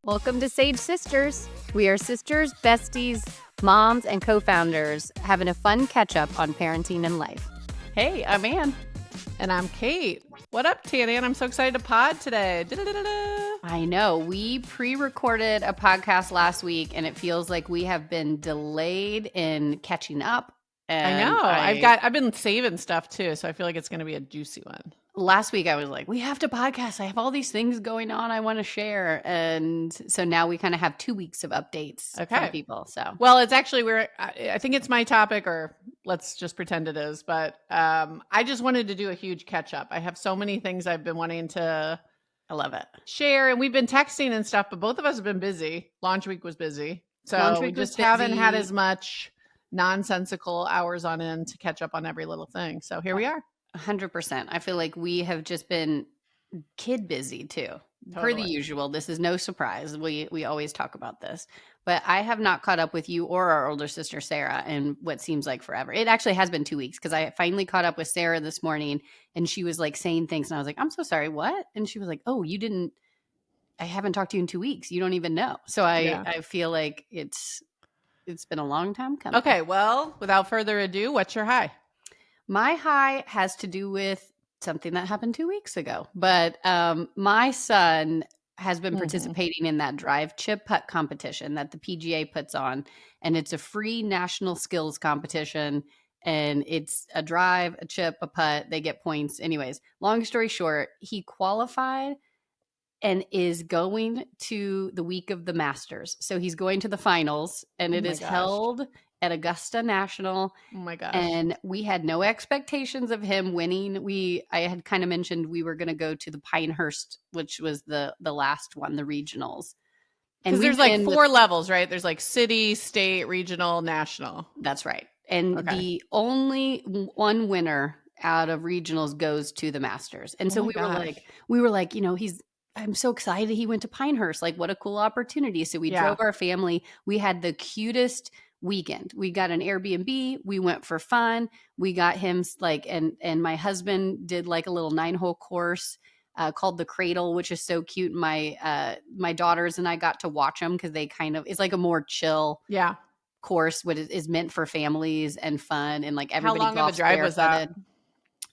Welcome to Sage Sisters. We are sisters, besties, moms, and co-founders having a fun catch-up on parenting and life. Hey, I'm Ann. And I'm Kate. What up, Tanny? And I'm so excited to pod today. Da-da-da-da-da. I know. We pre-recorded a podcast last week, and it feels like we have been delayed in catching up. I know. I've been saving stuff too, so I feel like it's going to be a juicy one. Last week I was like, we have to podcast. I have all these things going on I want to share. And so now we kind of have 2 weeks of updates from people. So, well, it's actually, I think it's my topic, or let's just pretend it is. But I just wanted to do a huge catch up. I have so many things I've been wanting to I love it. Share. And we've been texting and stuff, but both of us have been busy. Launch week was busy. So we just haven't had as much nonsensical hours on end to catch up on every little thing. So here we are. 100%. I feel like we have just been kid busy too. Totally. Per the usual. This is no surprise. We always talk about this. But I have not caught up with you or our older sister Sarah in what seems like forever. It actually has been 2 weeks because I finally caught up with Sarah this morning and she was like saying things and I was like, I'm so sorry, what? And she was like, oh, I haven't talked to you in 2 weeks. You don't even know. So I feel like it's been a long time coming. Okay, well, without further ado, what's your high? My high has to do with something that happened 2 weeks ago. But my son has been participating in that drive chip putt competition that the PGA puts on. And it's a free national skills competition. And it's a drive, a chip, a putt. They get points. Anyways, long story short, he qualified and is going to the week of the Masters. So he's going to the finals and it is held at Augusta National. Oh my gosh. And we had no expectations of him winning. I had kind of mentioned we were going to go to the Pinehurst, which was the last one, the regionals. And there's like four levels, right? There's like city, state, regional, national. That's right. And the only one winner out of regionals goes to the Masters. And so we were like, I'm so excited he went to Pinehurst. Like, what a cool opportunity. So we drove our family. We had the cutest weekend. We got an Airbnb. We went for fun. We got him and my husband did like a little 9-hole course called the Cradle, which is so cute. My daughters and I got to watch them because it's like a more chill course. What is meant for families and fun and like everybody. How long of a drive was that?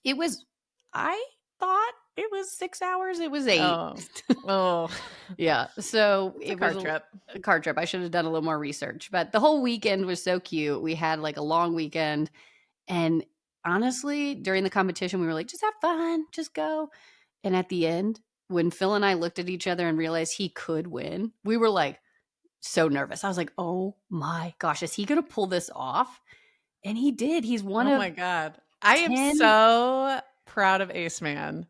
It was, I thought it was 6 hours. It was 8. Oh. Yeah. So it was a car trip. I should have done a little more research, but the whole weekend was so cute. We had like a long weekend. And honestly, during the competition, we were like, just have fun, just go. And at the end, when Phil and I looked at each other and realized he could win, we were like so nervous. I was like, oh my gosh, is he going to pull this off? And he did. He's one of. Oh my God. I am so proud of Ace Man.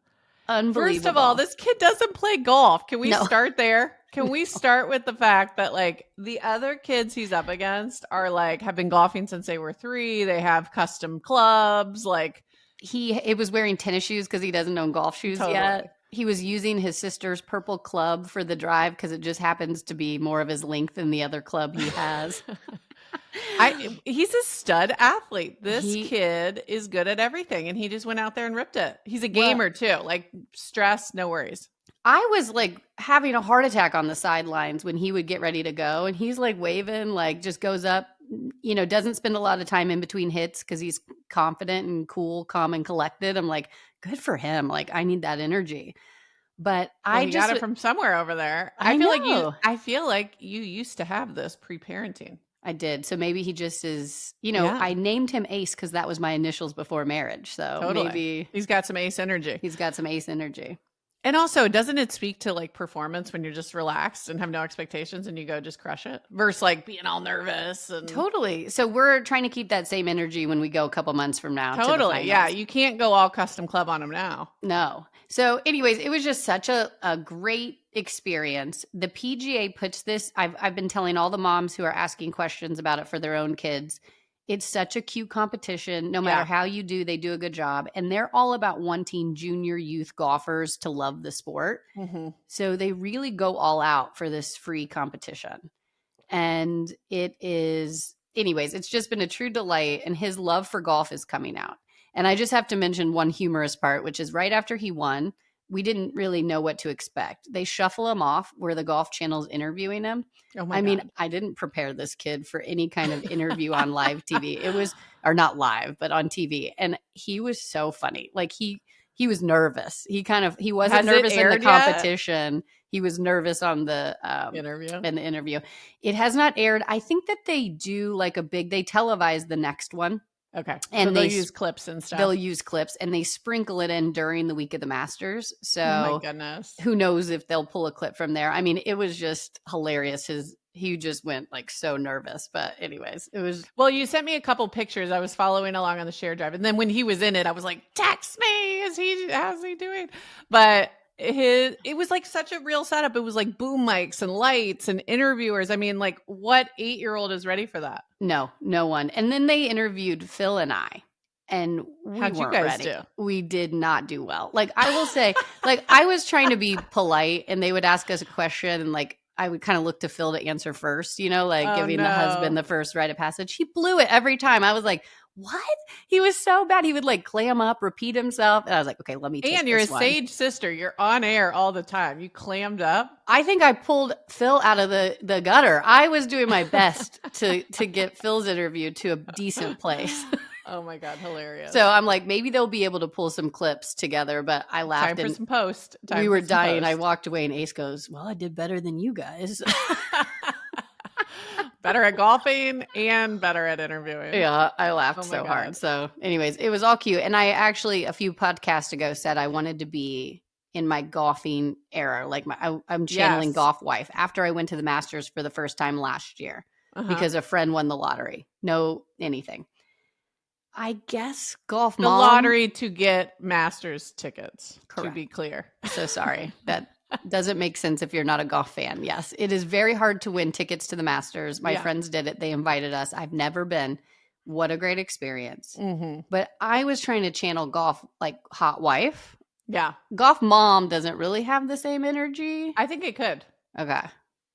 Unbelievable. First of all, this kid doesn't play golf. Can we start there? Can we start with the fact that like the other kids he's up against are like have been golfing since they were 3. They have custom clubs. Like it was wearing tennis shoes because he doesn't own golf shoes yet. He was using his sister's purple club for the drive because it just happens to be more of his length than the other club he has. He's a stud athlete. This kid is good at everything, and he just went out there and ripped it. He's a gamer too. Like stress, no worries. I was like having a heart attack on the sidelines when he would get ready to go, and he's like waving, like just goes up. Doesn't spend a lot of time in between hits because he's confident and cool, calm, and collected. I'm like, good for him. Like I need that energy. But I just got it from somewhere over there. I feel like you used to have this pre-parenting. I did. So maybe he just is, I named him Ace because that was my initials before marriage. So maybe he's got some Ace energy. And also, doesn't it speak to like performance when you're just relaxed and have no expectations and you go just crush it versus like being all nervous and totally. So we're trying to keep that same energy when we go a couple months from now. Totally. Yeah. You can't go all custom club on him now. No. So anyways, it was just such a great experience. The PGA puts this, I've been telling all the moms who are asking questions about it for their own kids. It's such a cute competition. No matter how you do, they do a good job. And they're all about wanting junior youth golfers to love the sport. Mm-hmm. So they really go all out for this free competition. And it is, anyways, it's just been a true delight. And his love for golf is coming out. And I just have to mention one humorous part, which is right after he won, we didn't really know what to expect. They shuffle him off where the Golf Channel's interviewing him. Oh my I God. mean, I didn't prepare this kid for any kind of interview on live TV. It was, or not live, but on TV. And he was so funny. Like he was nervous. He wasn't nervous in the competition. Yet? He was nervous on the interview. In the interview. It has not aired. I think that they do like they televise the next one. Okay. And so they'll use clips and stuff. They'll use clips and they sprinkle it in during the week of the Masters. So oh my goodness. Who knows if they'll pull a clip from there. I mean, it was just hilarious. He just went like so nervous. But anyways, it was. Well, you sent me a couple pictures. I was following along on the share drive. And then when he was in it, I was like, text me. How's he doing? But it was like such a real setup. It was like boom mics and lights and interviewers. I mean, like what 8-year-old is ready for that? No one. And then they interviewed Phil and I, and how'd you guys do? We did not do well. Like I will say, like I was trying to be polite, and they would ask us a question, and like I would kind of look to Phil to answer first, like giving the husband the first rite of passage. He blew it every time. I was like, what? He was so bad. He would like clam up, repeat himself. And I was like, okay, let me take And you're a sage sister. You're on air all the time. You clammed up. I think I pulled Phil out of the gutter. I was doing my best to get Phil's interview to a decent place. Oh my God, hilarious. So I'm like, maybe they'll be able to pull some clips together, but I laughed. Time for some post. We were dying. Post. I walked away and Ace goes, well, I did better than you guys. Better at golfing and better at interviewing. Yeah, I laughed so hard. So anyways, it was all cute. And I actually, a few podcasts ago, said I wanted to be in my golfing era. Like I'm channeling golf wife after I went to the Masters for the first time last year because a friend won the lottery. No anything. I guess golf mom. The lottery to get Masters tickets, correct. To be clear. So sorry. That doesn't make sense if you're not a golf fan. Yes, it is very hard to win tickets to the Masters. My friends did it. They invited us. I've never been. What a great experience. Mm-hmm. But I was trying to channel golf like hot wife. Yeah. Golf mom doesn't really have the same energy. I think it could. Okay.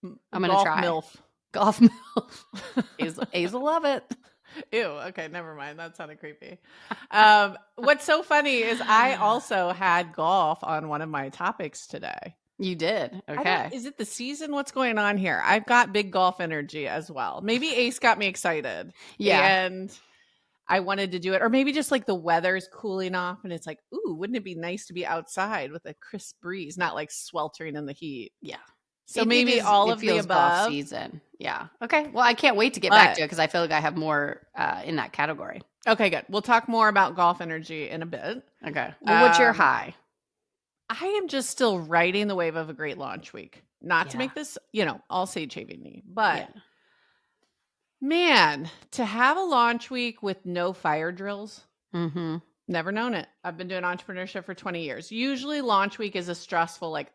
I'm going to try. MILF. Golf MILF. Ace will love it. Ew. Okay. Never mind. That sounded creepy. What's so funny is I also had golf on one of my topics today. You did. Okay. Is it the season? What's going on here? I've got big golf energy as well. Maybe Ace got me excited. Yeah. And I wanted to do it. Or maybe just like the weather's cooling off and it's like, ooh, wouldn't it be nice to be outside with a crisp breeze, not like sweltering in the heat? Yeah. So maybe all of the above. Golf season. Yeah. Okay. Well, I can't wait to get back to it because I feel like I have more in that category. Okay, good. We'll talk more about golf energy in a bit. Okay. Well, what's your high? I am just still riding the wave of a great launch week. Not to make this, all sage having, but man, to have a launch week with no fire drills. Mm-hmm. Never known it. I've been doing entrepreneurship for 20 years. Usually launch week is a stressful, like,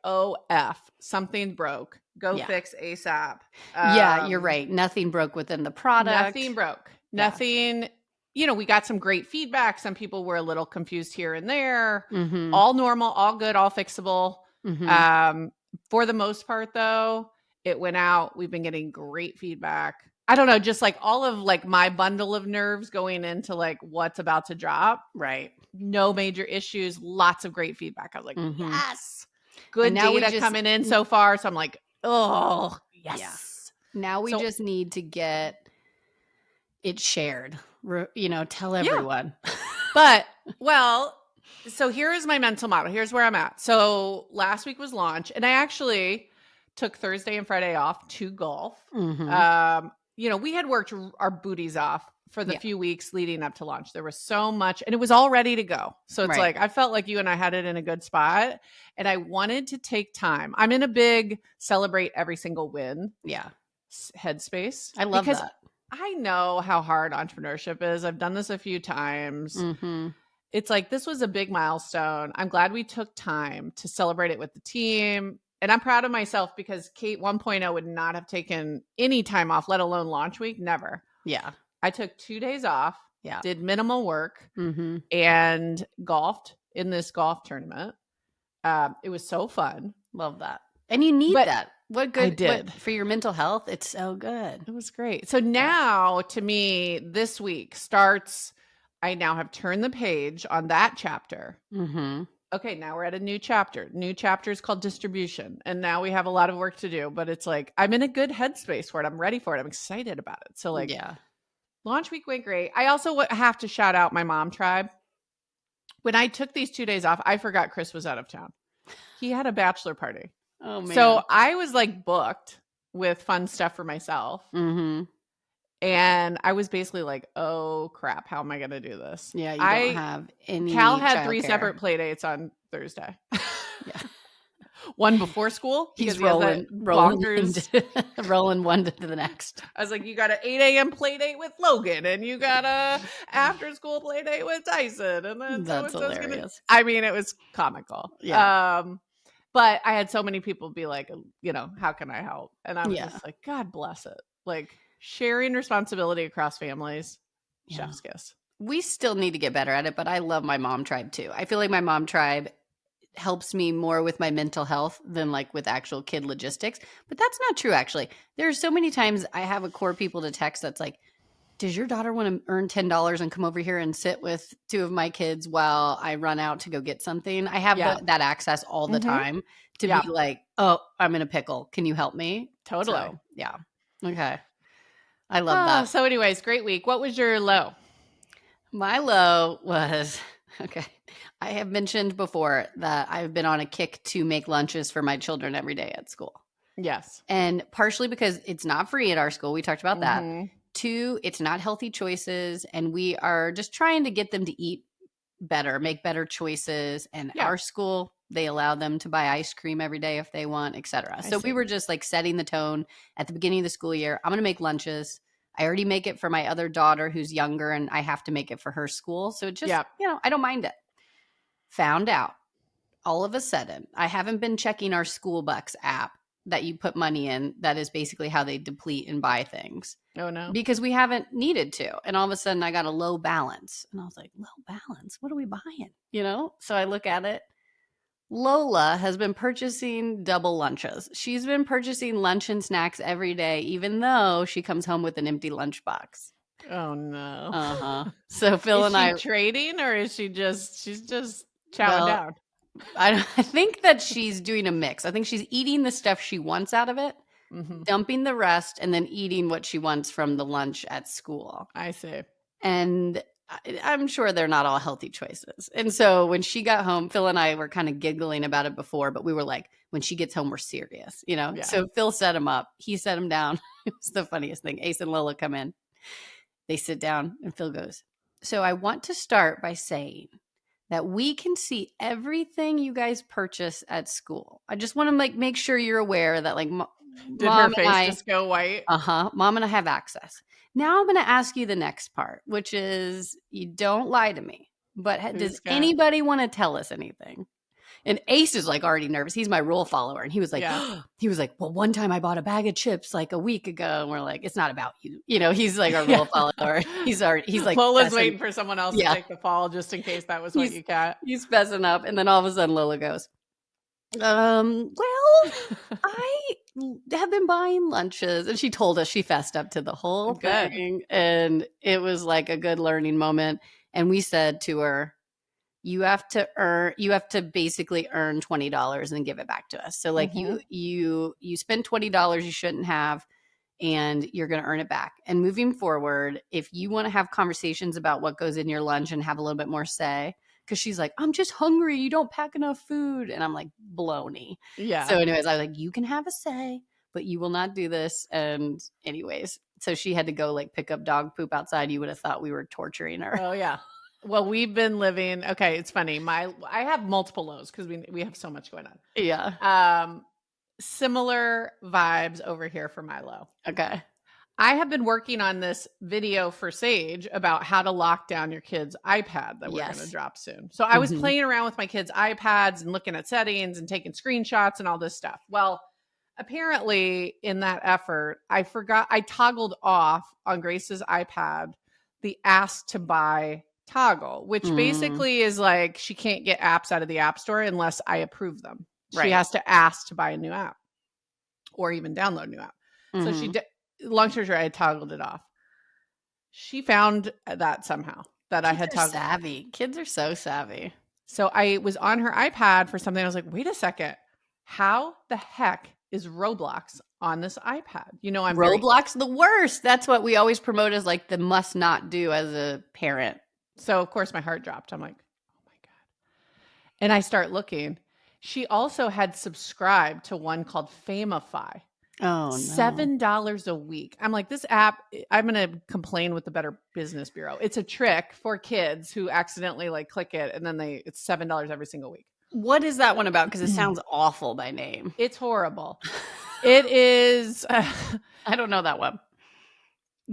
something broke. Go fix ASAP. Yeah, you're right. Nothing broke within the product. Nothing broke. Nothing. We got some great feedback. Some people were a little confused here and there. Mm-hmm. All normal, all good, all fixable. Mm-hmm. For the most part, though, it went out. We've been getting great feedback. I don't know, just like all of like my bundle of nerves going into like what's about to drop. Right. No major issues. Lots of great feedback. I was like, yes. Good now data coming in so far. So I'm like, oh, yes. Yeah. Now we just need to get it shared. Tell everyone. But, so here is my mental model. Here's where I'm at. So last week was launch, and I actually took Thursday and Friday off to golf. Mm-hmm. We had worked our booties off for the few weeks leading up to launch. There was so much, and it was all ready to go. So it's like, I felt like you and I had it in a good spot, and I wanted to take time. I'm in a big celebrate every single win headspace. I love that. I know how hard entrepreneurship is. I've done this a few times. Mm-hmm. It's like, this was a big milestone. I'm glad we took time to celebrate it with the team. And I'm proud of myself because Kate 1.0 would not have taken any time off, let alone launch week. Never. Yeah. I took 2 days off, did minimal work, and golfed in this golf tournament. It was so fun. Love that. And you need that. What good I did for your mental health. It's so good. It was great. So now to me, this week starts, I now have turned the page on that chapter okay, now we're at a new chapter. New chapter is called distribution. And now we have a lot of work to do, but it's like, I'm in a good headspace for it. I'm ready for it. I'm excited about it. So like, yeah. Launch week went great. I also have to shout out my mom tribe. When I took these 2 days off, I forgot Chris was out of town. He had a bachelor party. Oh, man. So I was like booked with fun stuff for myself. Mm-hmm. And I was basically like, oh crap, how am I going to do this? Yeah, you don't have any. Cal had 3 separate play dates on Thursday. Yeah. One before school. He's rolling one to the next. I was like, you got an 8 a.m. play date with Logan, and you got a after school play date with Tyson, and then that's hilarious. I mean, it was comical. Yeah. But I had so many people be like, how can I help? And I was just like, God bless it. Like sharing responsibility across families. Yeah. Chef's kiss. We still need to get better at it, but I love my mom tribe too. I feel like my mom tribe helps me more with my mental health than like with actual kid logistics. But that's not true, actually. There are so many times I have a core people to text that's like, does your daughter want to earn $10 and come over here and sit with 2 of my kids while I run out to go get something? I have that access all the time to be like, oh, I'm in a pickle. Can you help me? Totally. So, yeah. Okay. I love that. So anyways, great week. What was your low? My low was, okay. I have mentioned before that I've been on a kick to make lunches for my children every day at school. Yes. And partially because it's not free at our school. We talked about that. 2, it's not healthy choices. And we are just trying to get them to eat better, make better choices. And our school, they allow them to buy ice cream every day if they want, etc. So we were just like setting the tone at the beginning of the school year. I'm going to make lunches. I already make it for my other daughter who's younger, and I have to make it for her school. So it just, I don't mind it. Found out all of a sudden, I haven't been checking our School Bucks app that you put money in. That is basically how they deplete and buy things. Oh, no. Because we haven't needed to. And all of a sudden I got a low balance. And I was like, low balance? What are we buying? So I look at it. Lola has been purchasing double lunches. She's been purchasing lunch and snacks every day, even though she comes home with an empty lunchbox. Oh, no. Uh-huh. So Phil and I... trading, or is she's just chowing down? I think that she's doing a mix. I think she's eating the stuff she wants out of it, dumping the rest, and then eating what she wants from the lunch at school. I see. And I'm sure they're not all healthy choices. And so when she got home, Phil and I were kind of giggling about it before, but we were like, when she gets home, we're serious, Yeah. So Phil set him up. He set him down. It was the funniest thing. Ace and Lola come in. They sit down, and Phil goes, so I want to start by saying that we can see everything you guys purchase at school. I just want to make sure you're aware that did her face just go white? Mom and I have access. Now I'm going to ask you the next part, which is you don't lie to me, but does anybody want to tell us anything? And Ace is like already nervous. He's my rule follower. And he was like, well, one time I bought a bag of chips like a week ago. And we're like, it's not about you. He's like our rule follower. He's like, Lola's waiting for someone else to take the fall just in case that was what you got. He's fessing up. And then all of a sudden Lola goes, well, I have been buying lunches. And she told us, she fessed up to the whole thing. And it was like a good learning moment. And we said to her, you have to basically earn $20 and give it back to us. So like you spend $20 you shouldn't have, and you're going to earn it back. And moving forward, if you want to have conversations about what goes in your lunch and have a little bit more say, because she's like, I'm just hungry. You don't pack enough food. And I'm like, baloney. Yeah. So anyways, I was like, you can have a say, but you will not do this. And anyways, so she had to go like pick up dog poop outside. You would have thought we were torturing her. Oh yeah. Well, we've been living. Okay, it's funny. I have multiple lows because we have so much going on. Yeah. Similar vibes over here for my low. Okay. I have been working on this video for Sage about how to lock down your kid's iPad that we're going to drop soon. So I was playing around with my kids' iPads and looking at settings and taking screenshots and all this stuff. Well, apparently in that effort, I toggled off on Grace's iPad the ask to buy toggle, which basically is like she can't get apps out of the App Store unless I approve them. Right. She has to ask to buy a new app or even download a new app. So she did. Long story short, I had toggled it off. She found that somehow that I had toggled. Savvy. Kids are so savvy. So I was on her iPad for something. I was like, wait a second. How the heck is Roblox on this iPad? You know, I'm Roblox the worst. That's what we always promote as like the must not do as a parent. So of course my heart dropped. I'm like, oh my God. And I start looking. She also had subscribed to one called Famify. Oh, no. $7 a week. I'm like, this app, I'm going to complain with the Better Business Bureau. It's a trick for kids who accidentally like click it and then it's $7 every single week. What is that one about? Because it sounds awful by name. It's horrible. It is. I don't know that one.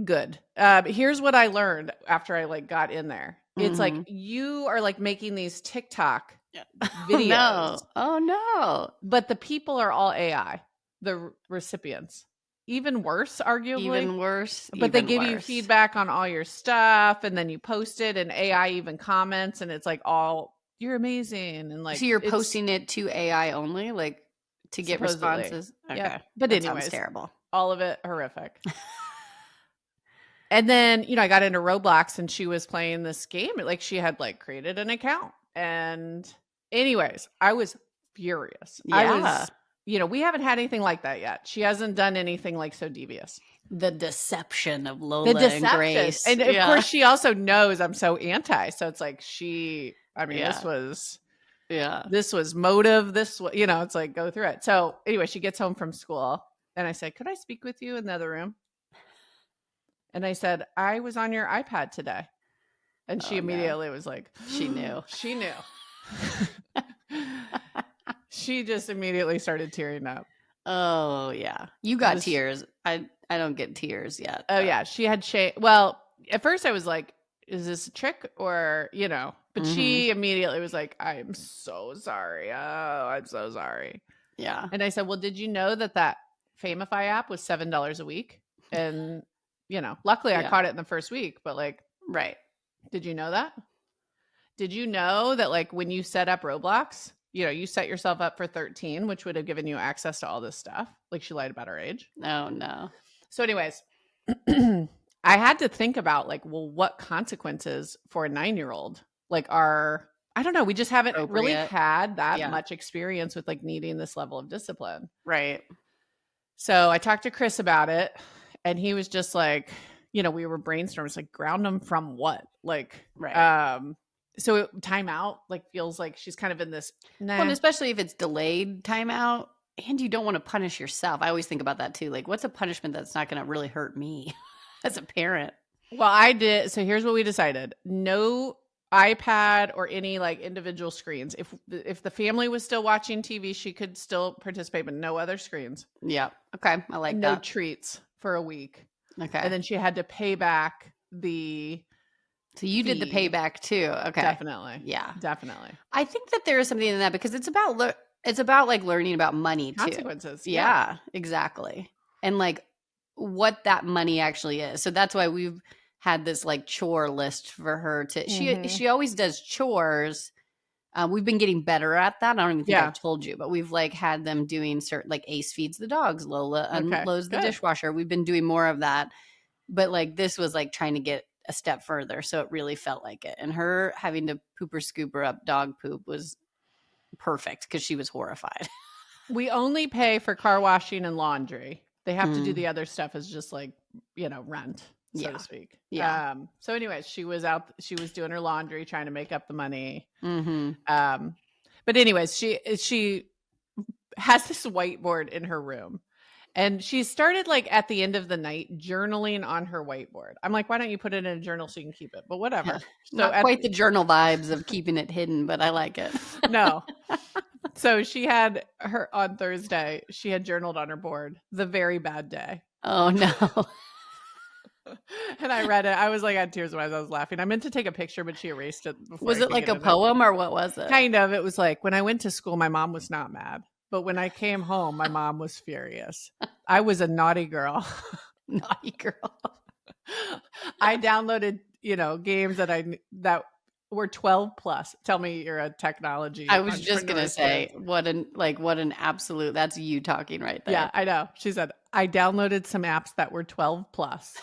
Good. Here's what I learned after I like got in there. It's like you are like making these TikTok videos. Oh no. But the people are all AI, the recipients. Even worse, arguably. Even worse. But they give you feedback on all your stuff and then you post it and AI even comments and it's like all, you're amazing. And like, so you're posting it to AI only, like to get responses? Okay. Yeah. But anyways, sounds terrible. All of it horrific. And then, you know, I got into Roblox and she was playing this game. Like she had like created an account. And anyways, I was furious. Yeah. You know, we haven't had anything like that yet. She hasn't done anything like so devious. The deception of Lola and Grace. And of course, she also knows I'm so anti. So it's like this was motive. This was, you know, it's like go through it. So anyway, she gets home from school and I said, could I speak with you in the other room? And I said, I was on your iPad today. And she immediately was like, she knew. She knew. She just immediately started tearing up. Oh, yeah. You got tears. I don't get tears yet. Oh, yeah. She had shame. Well, at first I was like, is this a trick or, you know, but she immediately was like, I'm so sorry. Oh, I'm so sorry. Yeah. And I said, well, did you know that Famify app was $7 a week? And, you know, luckily I caught it in the first week, but like, right. Did you know that? Did you know that like when you set up Roblox, you know, you set yourself up for 13, which would have given you access to all this stuff. Like she lied about her age. Oh, no. So anyways, I had to think about like, well, what consequences for a 9-year-old like I don't know. We just haven't really had that much experience with like needing this level of discipline. Right. So I talked to Chris about it and he was just like, you know, we were brainstorming. It's like ground them from what? Like, right. So timeout like feels like she's kind of in this. Nah. Well, and especially if it's delayed timeout and you don't want to punish yourself. I always think about that too. Like, what's a punishment that's not going to really hurt me as a parent? Well, I did. So here's what we decided. No iPad or any like individual screens. If the family was still watching TV, she could still participate, but no other screens. Yeah. Okay. I like that. No treats for a week. Okay. And then she had to pay back the So you did the payback too. Okay. Definitely. Yeah. Definitely. I think that there is something in that because it's about like learning about money too. Consequences. Yeah, exactly. And like what that money actually is. So that's why we've had this like chore list for her to she always does chores. We've been getting better at that. I don't even think I've told you, but we've like had them doing certain like Ace feeds the dogs, Lola unloads the dishwasher. We've been doing more of that. But like this was like trying to get a step further. So it really felt like it. And her having to poop or scoop her up dog poop was perfect because she was horrified. We only pay for car washing and laundry. They have to do the other stuff as just like, you know, rent, so to speak. Yeah. So anyways, she was doing her laundry, trying to make up the money. But anyways, she has this whiteboard in her room. And she started like at the end of the night journaling on her whiteboard. I'm like, why don't you put it in a journal so you can keep it? But whatever. Not quite the journal vibes of keeping it hidden, but I like it. No. So she had on Thursday, she had journaled on her board, the very bad day. Oh, no. And I read it. I was like, I had tears when I was laughing. I meant to take a picture, but she erased it. Was it like a poem or what was it? Kind of. It was like, when I went to school, my mom was not mad. But when I came home, my mom was furious. I was a naughty girl. Naughty girl. I downloaded, you know, games that were 12 plus. Tell me you're a technology. I was just going to say, what an absolute, that's you talking right there. Yeah, I know. She said, I downloaded some apps that were 12 plus.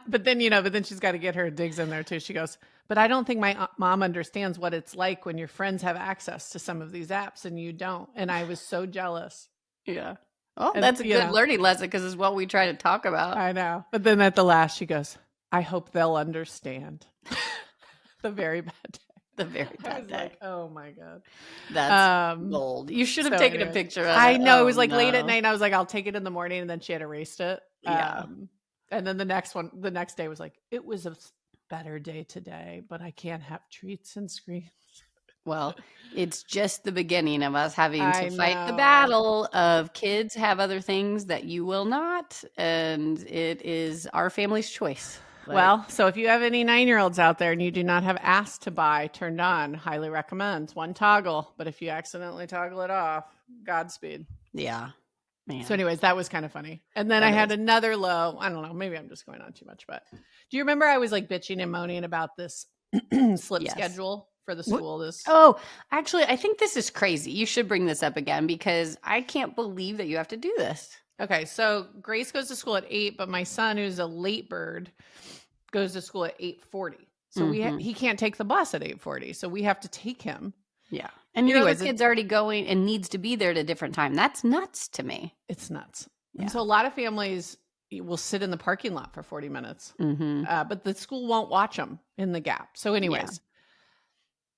But then she's got to get her digs in there too. She goes, but I don't think my mom understands what it's like when your friends have access to some of these apps and you don't. And I was so jealous. Yeah. Oh, that's a good learning lesson because it's what we try to talk about. I know. But then at the last, she goes, I hope they'll understand. The very bad day. The very bad day. Like, oh my God. That's gold. You should have taken a picture of it. I know. It was like late at night. And I was like, I'll take it in the morning. And then she had erased it. Yeah. And then the next day was like, it was a better day today, but I can't have treats and screens. Well, it's just the beginning of us having to fight the battle of kids have other things that you will not. And it is our family's choice. Well, so if you have any 9-year-olds out there and you do not have ask to buy turned on, highly recommend one toggle. But if you accidentally toggle it off, Godspeed. Yeah. Man. So anyways, that was kind of funny. And then I had another low. I don't know. Maybe I'm just going on too much. But do you remember I was like bitching and moaning about this slip schedule for the school? Oh, actually, I think this is crazy. You should bring this up again because I can't believe that you have to do this. Okay. So Grace goes to school at 8, but my son, who's a late bird, goes to school at 8:40. So he can't take the bus at 8:40. So we have to take him. Yeah. And anyways, the kid's already going and needs to be there at a different time. That's nuts to me. It's nuts. Yeah. And so a lot of families will sit in the parking lot for 40 minutes, but the school won't watch them in the gap. So anyways,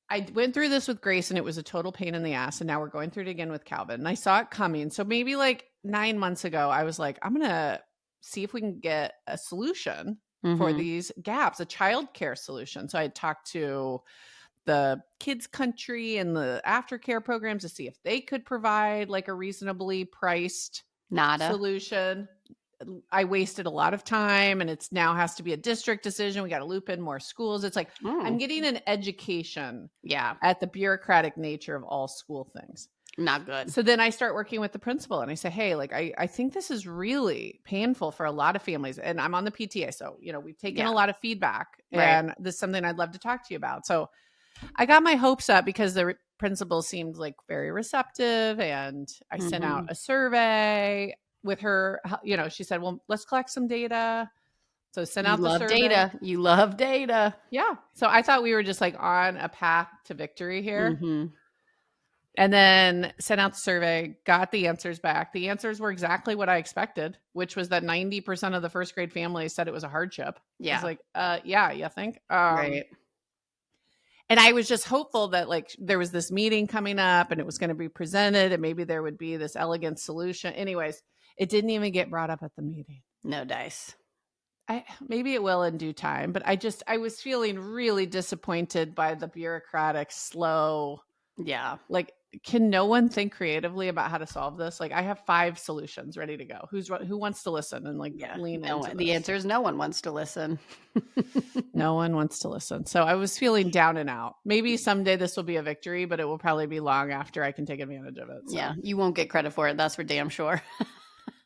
I went through this with Grace and it was a total pain in the ass. And now we're going through it again with Calvin. And I saw it coming. So maybe like 9 months ago, I was like, I'm going to see if we can get a solution for these gaps, a childcare solution. So I had talked to the kids country and the aftercare programs to see if they could provide like a reasonably priced solution. I wasted a lot of time and it's now has to be a district decision. We got to loop in more schools. It's like, I'm getting an education at the bureaucratic nature of all school things. Not good. So then I start working with the principal and I say, hey, like, I think this is really painful for a lot of families. And I'm on the PTA. So, we've taken a lot of feedback and this is something I'd love to talk to you about. So I got my hopes up because the principal seemed like very receptive and I sent out a survey with her. She said, well, let's collect some data. So send out the survey. You love data. Yeah. So I thought we were just like on a path to victory here. And then sent out the survey, got the answers back. The answers were exactly what I expected, which was that 90% of the first grade families said it was a hardship. Yeah. I was like, yeah, you think? Right. And I was just hopeful that like there was this meeting coming up and it was going to be presented and maybe there would be this elegant solution. Anyways, it didn't even get brought up at the meeting. No dice. Maybe it will in due time, but I was feeling really disappointed by the bureaucratic slow. Yeah. Like, can no one think creatively about how to solve this? Like I have 5 solutions ready to go. Who wants to listen and like lean into the answer is no one wants to listen. No one wants to listen. So I was feeling down and out. Maybe someday this will be a victory, but it will probably be long after I can take advantage of it. So. Yeah. You won't get credit for it. That's for damn sure.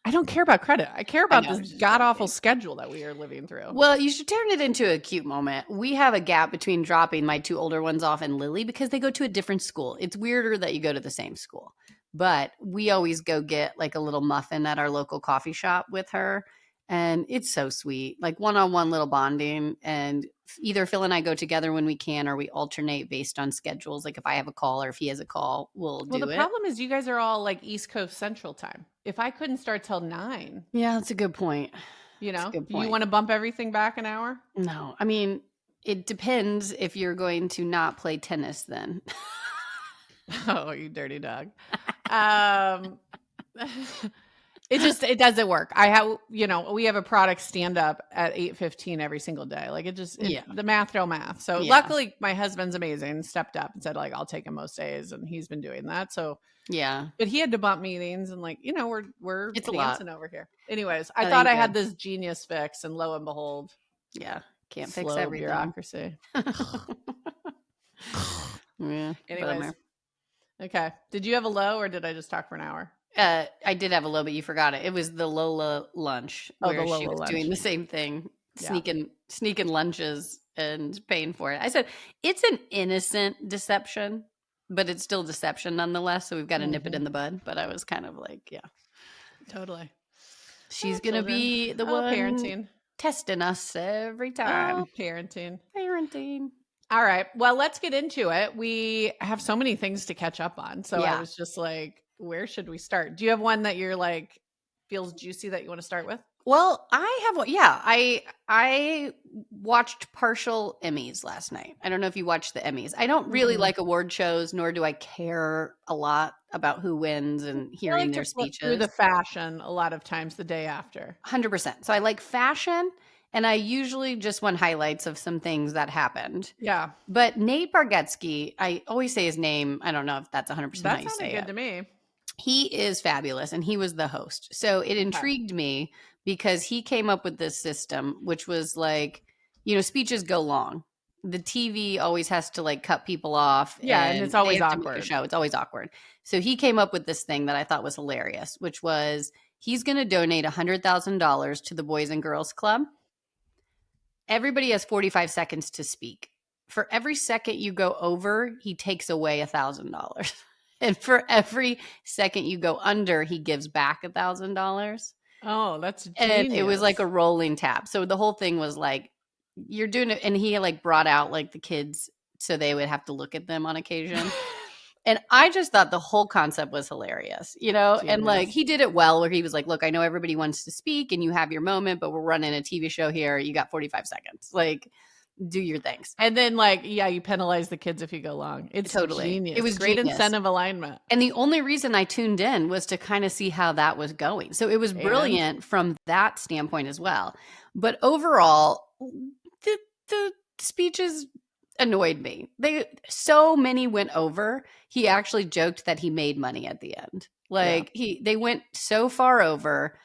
I don't care about credit. I care about this god-awful schedule that we are living through. Well, you should turn it into a cute moment. We have a gap between dropping my 2 older ones off and Lily because they go to a different school. It's weirder that you go to the same school. But we always go get like a little muffin at our local coffee shop with her. And it's so sweet, like one-on-one little bonding. And either Phil and I go together when we can, or we alternate based on schedules. Like if I have a call or if he has a call, we'll do it. Well, the problem is you guys are all like East Coast Central time. If I couldn't start till 9. Yeah, that's a good point. You want to bump everything back an hour? No, I mean, it depends if you're going to not play tennis then. Oh, you dirty dog. It doesn't work. We have a product stand up at 8:15 every single day. Like the math don't math. So luckily my husband's amazing, stepped up and said like, I'll take him most days. And he's been doing that. So yeah, but he had to bump meetings and like, we're it's dancing over here. Anyways, I thought I had this genius fix and lo and behold. Yeah. Can't fix everything. Bureaucracy. Yeah. Anyways. Okay. Did you have a low or did I just talk for an hour? I did have a low, but you forgot it. It was the Lola lunch where the Lola she was lunch. doing the same thing, sneaking lunches and paying for it. I said, it's an innocent deception, but it's still deception nonetheless. So we've got to nip it in the bud. But I was kind of like, yeah. Totally. She's going to be the one. Parenting. testing us every time. Oh, parenting. All right. Well, let's get into it. We have so many things to catch up on. So I was just like, where should we start? Do you have one that you're like feels juicy that you want to start with? Well, I have one. Yeah, I watched partial Emmys last night. I don't know if you watched the Emmys. I don't really like award shows, nor do I care a lot about who wins and hearing their speeches. Through the fashion a lot of times the day after. 100%. So I like fashion, and I usually just want highlights of some things that happened. Yeah. But Nate Bargatze, I always say his name. I don't know if that's 100% how you say it. That sounded good to me. He is fabulous, and he was the host. So it intrigued me because he came up with this system, which was like, speeches go long. The TV always has to like cut people off. Yeah, and it's always awkward. Show. It's always awkward. So he came up with this thing that I thought was hilarious, which was he's going to donate $100,000 to the Boys and Girls Club. Everybody has 45 seconds to speak. For every second you go over, he takes away $1,000. And for every second you go under, he gives back $1,000. Oh, that's genius. And it was like a rolling tap. So the whole thing was like, you're doing it. And he like brought out like the kids so they would have to look at them on occasion. And I just thought the whole concept was hilarious, Genius. And like he did it well where he was like, look, I know everybody wants to speak and you have your moment, but we're running a TV show here. You got 45 seconds. Like, do your things. And then you penalize the kids if you go long. It's totally genius. It was great incentive alignment. And the only reason I tuned in was to kind of see how that was going. So it was brilliant from that standpoint as well. But overall, the speeches annoyed me. So many went over. He actually joked that he made money at the end. They went so far over.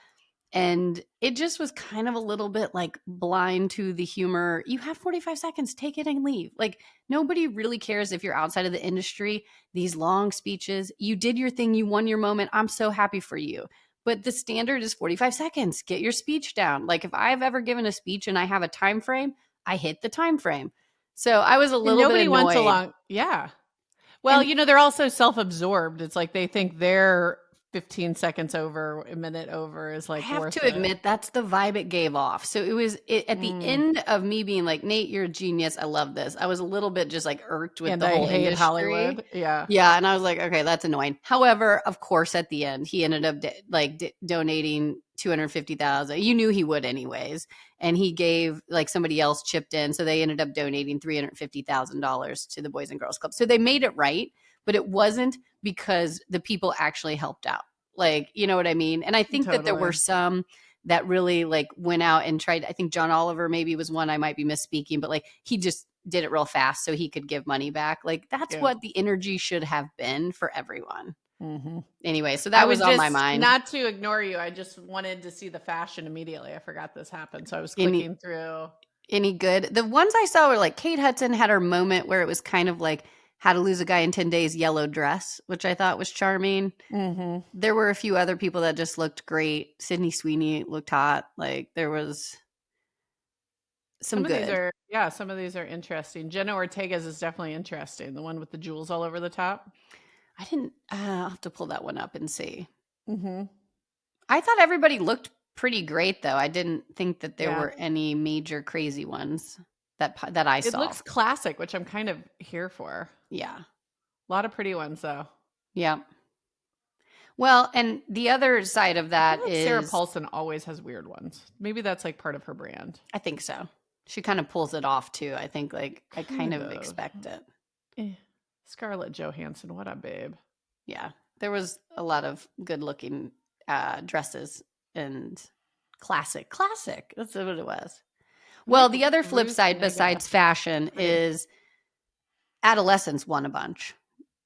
And it just was kind of a little bit like blind to the humor. You have 45 seconds, take it and leave. Like nobody really cares if you're outside of the industry. These long speeches, you did your thing, you won your moment. I'm so happy for you. But the standard is 45 seconds. Get your speech down. Like if I've ever given a speech and I have a time frame, I hit the time frame. So I was a little bit annoyed. Nobody wants a long. Yeah. Well, they're also self-absorbed. It's like they think they're 15 seconds over, a minute over is like I have to admit that's the vibe it gave off. So it was at the end of me being like, Nate, you're a genius. I love this. I was a little bit just like irked with the whole industry. Hollywood. Yeah. Yeah. And I was like, okay, that's annoying. However, of course, at the end, he ended up donating $250,000. You knew he would anyways. And he gave like somebody else chipped in. So they ended up donating $350,000 to the Boys and Girls Club. So they made it right. But it wasn't because the people actually helped out. Like, you know what I mean? And I think that there were some that really like went out and tried. I think John Oliver maybe was one. I might be misspeaking, but like he just did it real fast so he could give money back. Like that's what the energy should have been for everyone. Mm-hmm. Anyway, so that was on my mind. Not to ignore you. I just wanted to see the fashion immediately. I forgot this happened. So I was clicking through. Any good? The ones I saw were like Kate Hudson had her moment where it was kind of like How to Lose a Guy in 10 Days yellow dress, which I thought was charming. Mm-hmm. There were a few other people that just looked great. Sydney Sweeney looked hot. Like there was some good. Some of these are interesting. Jenna Ortega's is definitely interesting. The one with the jewels all over the top. I'll have to pull that one up and see. Mm-hmm. I thought everybody looked pretty great though. I didn't think that there were any major crazy ones that I saw. It looks classic, which I'm kind of here for. Yeah. A lot of pretty ones though. Yeah. Well, and the other side of that is Sarah Paulson always has weird ones. Maybe that's like part of her brand. I think so. She kind of pulls it off too. I think like I kind of expect it. Scarlett Johansson, what a babe. Yeah. There was a lot of good looking dresses and classic. That's what it was. Well, the other flip side besides fashion is Adolescents won a bunch.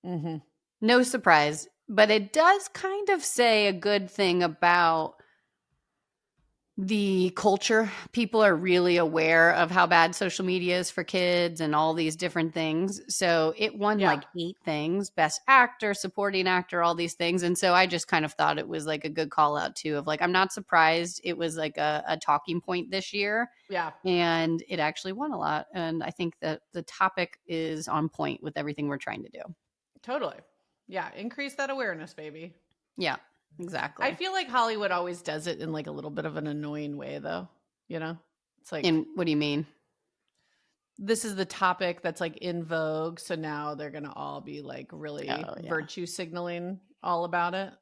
Mm-hmm. No surprise, but it does kind of say a good thing about the culture. People are really aware of how bad social media is for kids and all these different things. So it won like 8 things, best actor, supporting actor, all these things. And so I just kind of thought it was like a good call out too of like, I'm not surprised it was like a talking point this year. Yeah. And it actually won a lot. And I think that the topic is on point with everything we're trying to do. Totally. Yeah. Increase that awareness, baby. Yeah. Exactly. I feel like Hollywood always does it in like a little bit of an annoying way though, you know? It's like, and what do you mean? This is the topic that's like in vogue. So now they're going to all be like really virtue signaling all about it,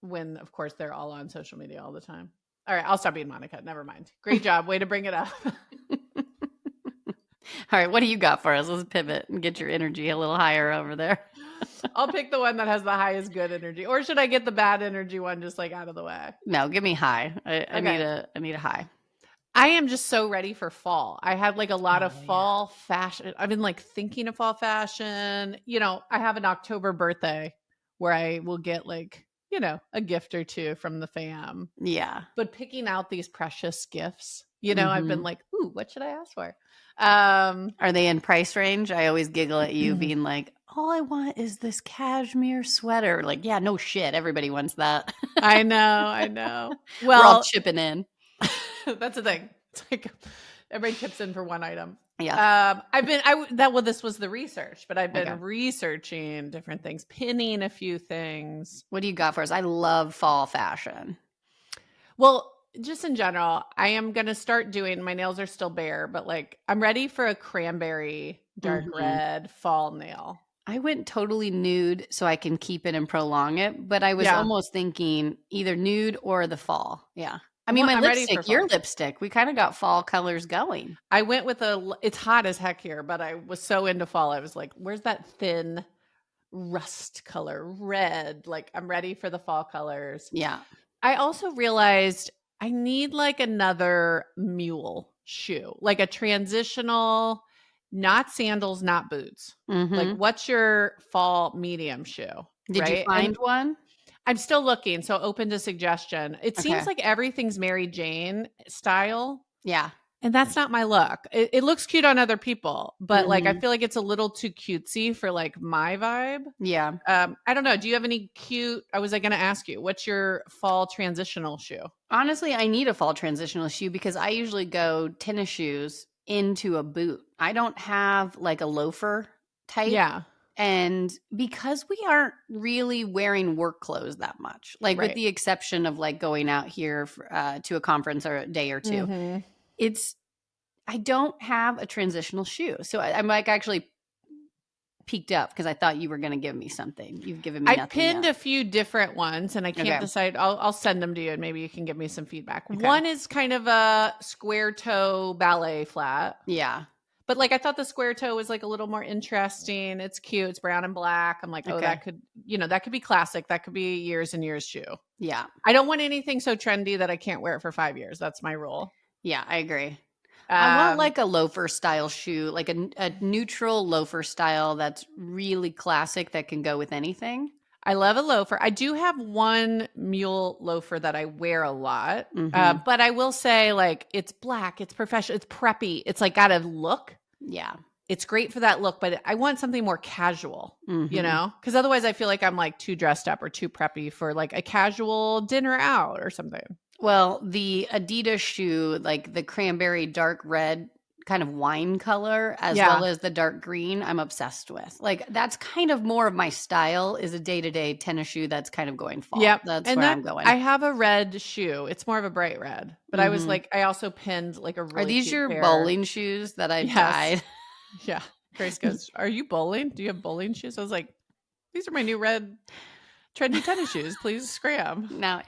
when of course they're all on social media all the time. All right, I'll stop being Monica. Never mind. Great job. Way to bring it up. All right, what do you got for us? Let's pivot and get your energy a little higher over there. I'll pick the one that has the highest good energy. Or should I get the bad energy one just like out of the way? No, give me high. I need a high. I am just so ready for fall. I had like a lot of fall fashion. I've been like thinking of fall fashion. You know, I have an October birthday where I will get like, you know, a gift or two from the fam. Yeah. But picking out these precious gifts, you know, I've been like, ooh, what should I ask for? Are they in price range? I always giggle at you being like, all I want is this cashmere sweater. Like, yeah, no shit. Everybody wants that. I know. Well, we're all chipping in. That's the thing. It's like everybody chips in for one item. Yeah. This was the research, but I've been researching different things, pinning a few things. What do you got for us? I love fall fashion. Well, just in general, I am going to start doing, my nails are still bare, but like I'm ready for a cranberry dark red fall nail. I went totally nude so I can keep it and prolong it, but I was almost thinking either nude or the fall. Yeah. I mean, my lipstick, your lipstick, we kind of got fall colors going. I went with it's hot as heck here, but I was so into fall. I was like, where's that thin rust color red? Like I'm ready for the fall colors. Yeah. I also realized I need like another mule shoe, like a transitional, not sandals, not boots. Like what's your fall medium shoe? Did you find one? I'm still looking, so open to suggestion. It seems like everything's Mary Jane style. Yeah. And that's not my look. It looks cute on other people, but like I feel like it's a little too cutesy for like my vibe. Yeah. I don't know. Do you have any cute? I was going to ask you, what's your fall transitional shoe? Honestly, I need a fall transitional shoe because I usually go tennis shoes into a boot. I don't have like a loafer type. Yeah. And because we aren't really wearing work clothes that much, like with the exception of like going out here to a conference or a day or two, I don't have a transitional shoe. So I'm like actually peaked up because I thought you were going to give me something. You've given me nothing. I pinned a few different ones and I can't decide. I'll send them to you and maybe you can give me some feedback. Okay. One is kind of a square toe ballet flat. Yeah. But like I thought the square toe was like a little more interesting. It's cute. It's brown and black. I'm like, that could, that could be classic. That could be years and years shoe. Yeah. I don't want anything so trendy that I can't wear it for 5 years. That's my rule. Yeah, I agree. I want like a loafer style shoe, like a neutral loafer style that's really classic that can go with anything. I love a loafer. I do have one mule loafer that I wear a lot, but I will say like it's black, it's professional, it's preppy. It's like got a look. Yeah. It's great for that look, but I want something more casual, because otherwise I feel like I'm like too dressed up or too preppy for like a casual dinner out or something. Well, the Adidas shoe, like the cranberry dark red kind of wine color as well as the dark green, I'm obsessed with. Like that's kind of more of my style is a day-to-day tennis shoe that's kind of going fall. Yep. That's where I'm going. I have a red shoe. It's more of a bright red. But I was like, I also pinned like a really Are these your pair. Bowling shoes that I dyed? Yeah. Grace goes, are you bowling? Do you have bowling shoes? I was like, these are my new red trendy tennis shoes. Please scram. Now,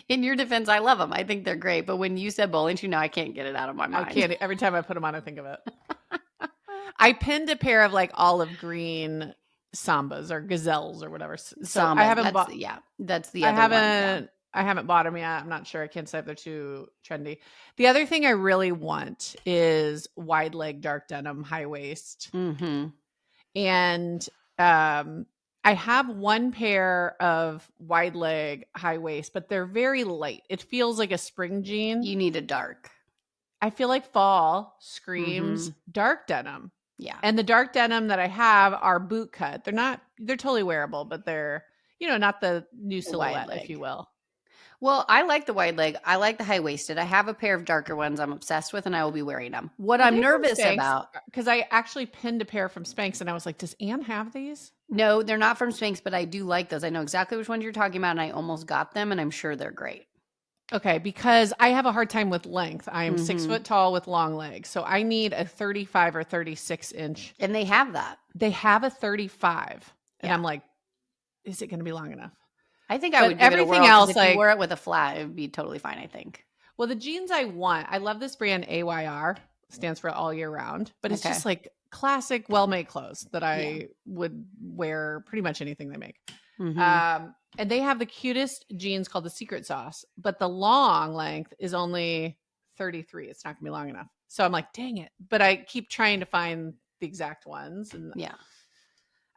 in your defense, I love them. I think they're great. But when you said bowling shoe, now I can't get it out of my mind. I can't. Every time I put them on, I think of it. I pinned a pair of like olive green Sambas or Gazelles or whatever. So Samba, I haven't bought. That's the other one. I haven't bought them yet. I'm not sure. I can't say if they're too trendy. The other thing I really want is wide leg dark denim high waist. And I have one pair of wide leg high waist, but they're very light. It feels like a spring jean. You need a dark. I feel like fall screams dark denim. Yeah. And the dark denim that I have are boot cut. They're totally wearable, but they're, not the new silhouette, if you will. Well, I like the wide leg. I like the high waisted. I have a pair of darker ones I'm obsessed with, and I will be wearing them. What I'm nervous about, because I actually pinned a pair from Spanx, and I was like, "Does Anne have these?" No, they're not from Spanx, but I do like those. I know exactly which ones you're talking about, and I almost got them, and I'm sure they're great. Okay, because I have a hard time with length. I am 6 foot tall with long legs. So I need a 35 or 36 inch. And they have that. They have a 35. And I'm like, is it going to be long enough? I think I would give everything it a whirl, else. If you wore it with a flat, it would be totally fine, I think. Well, the jeans I want, I love this brand AYR, stands for all year round, but it's just like classic, well-made clothes that I would wear pretty much anything they make. And they have the cutest jeans called the Secret Sauce, but the long length is only 33. It's not gonna be long enough. So I'm like, dang it. But I keep trying to find the exact ones. And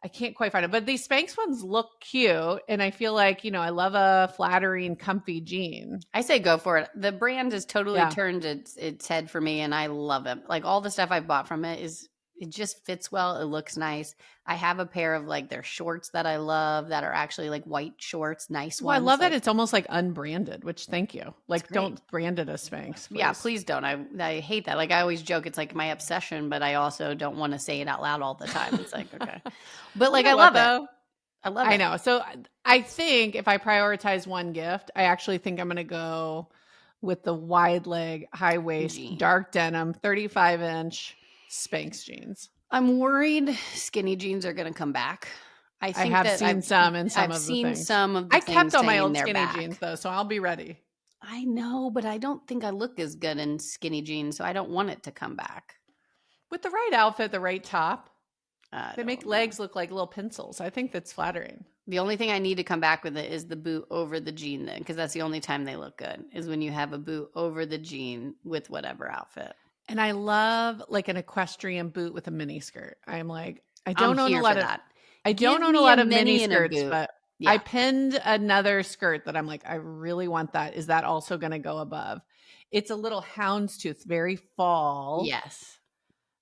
I can't quite find it. But these Spanx ones look cute. And I feel like, you know, I love a flattering and comfy jean. I say go for it. The brand has totally turned its head for me, and I love it. Like all the stuff I've bought from it just fits well. It looks nice. I have a pair of like their shorts that I love that are actually like white shorts, nice ones. I love that it's almost like unbranded, which thank you. Like don't brand it as Spanx. Please. Yeah, please don't. I hate that. Like I always joke it's like my obsession, but I also don't want to say it out loud all the time. It's like, okay. But like I love it. I love it. I know. So I think if I prioritize one gift, I actually think I'm going to go with the wide leg, high waist, dark denim, 35-inch Spanx jeans. I'm worried skinny jeans are going to come back. I have seen some of the things. I've seen some of the things. I kept all my old skinny jeans though, so I'll be ready. I know, but I don't think I look as good in skinny jeans, so I don't want it to come back. With the right outfit, the right top, they make legs look like little pencils. I think that's flattering. The only thing I need to come back with it is the boot over the jean then, because that's the only time they look good, is when you have a boot over the jean with whatever outfit. And I love like an equestrian boot with a mini skirt. I'm like, I don't own a lot of that. I don't own a lot of mini skirts, but I pinned another skirt that I'm like, I really want that. Is that also going to go above? It's a little houndstooth, very fall. Yes.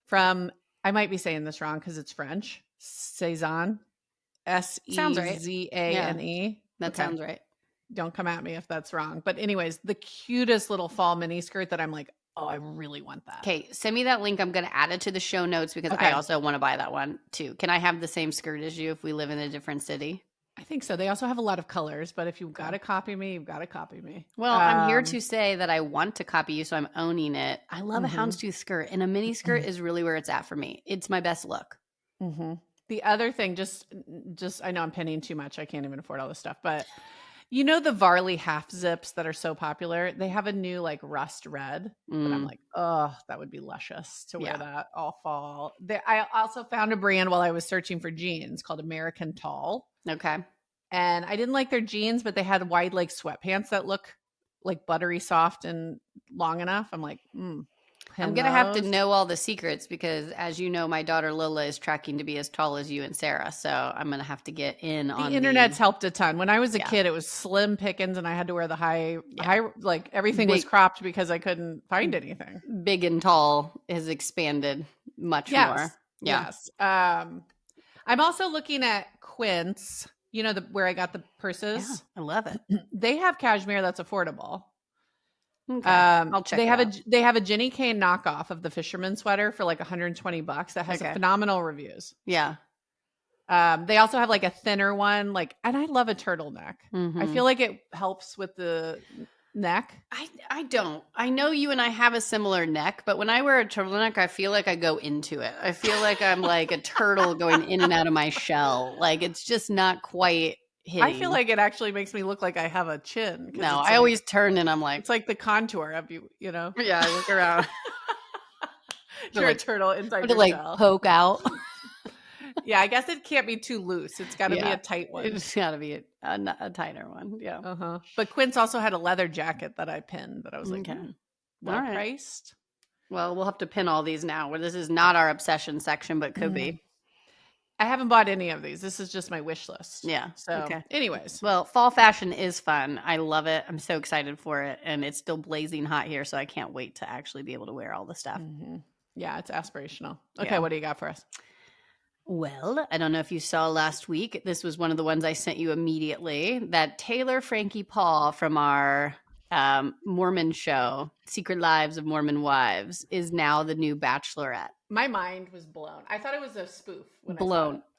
From, I might be saying this wrong because it's French. Cezanne. Sezane. That sounds right. Don't come at me if that's wrong. But anyways, the cutest little fall mini skirt that I'm like, oh, I really want that. Okay, send me that link. I'm going to add it to the show notes because I also want to buy that one too. Can I have the same skirt as you if we live in a different city? I think so. They also have a lot of colors, but if you've got to copy me, you've got to copy me. Well, I'm here to say that I want to copy you, so I'm owning it. I love a houndstooth skirt, and a mini skirt is really where it's at for me. It's my best look. The other thing, just I know I'm pinning too much. I can't even afford all this stuff, but you know the Varley half zips that are so popular? They have a new like rust red that I'm like, oh, that would be luscious to wear that all fall. I also found a brand while I was searching for jeans called American Tall. Okay. And I didn't like their jeans, but they had wide leg sweatpants that look like buttery soft and long enough. I'm like, I'm going to have to know all the secrets because, as you know, my daughter Lila is tracking to be as tall as you and Sarah. So I'm going to have to get in on the internet's helped a ton. When I was a kid, it was slim pickings and I had to wear the high, like everything was cropped because I couldn't find anything. Big and tall has expanded much more. Yeah. Yes. I'm also looking at Quince, you know, where I got the purses. Yeah, I love it. They have cashmere that's affordable. Okay. I'll check they have a Jenny Kane knockoff of the fisherman sweater for like $120 that has phenomenal reviews. Yeah. They also have like a thinner one, and I love a turtleneck. I feel like it helps with the neck. I don't. I know you and I have a similar neck, but when I wear a turtleneck, I feel like I go into it. I feel like I'm like a turtle going in and out of my shell. Like it's just not quite hitting. I feel like it actually makes me look like I have a chin. No, I always turn and I'm like, it's like the contour of you, you know? Yeah, I look around. You're a turtle inside your to like shell. Poke out. Yeah, I guess it can't be too loose. It's got to be a tight one. It's got to be a tighter one. Yeah. But Quince also had a leather jacket that I pinned that I was like, well priced. Well, we'll have to pin all these now. Where this is not our obsession section, but could be. I haven't bought any of these. This is just my wish list. Yeah. So, anyways. Well, fall fashion is fun. I love it. I'm so excited for it. And it's still blazing hot here, so I can't wait to actually be able to wear all the stuff. Yeah, it's aspirational. Okay, what do you got for us? Well, I don't know if you saw last week. This was one of the ones I sent you immediately. That Taylor Frankie Paul from our Mormon show, Secret Lives of Mormon Wives, is now the new Bachelorette. My mind was blown. I thought it was a spoof.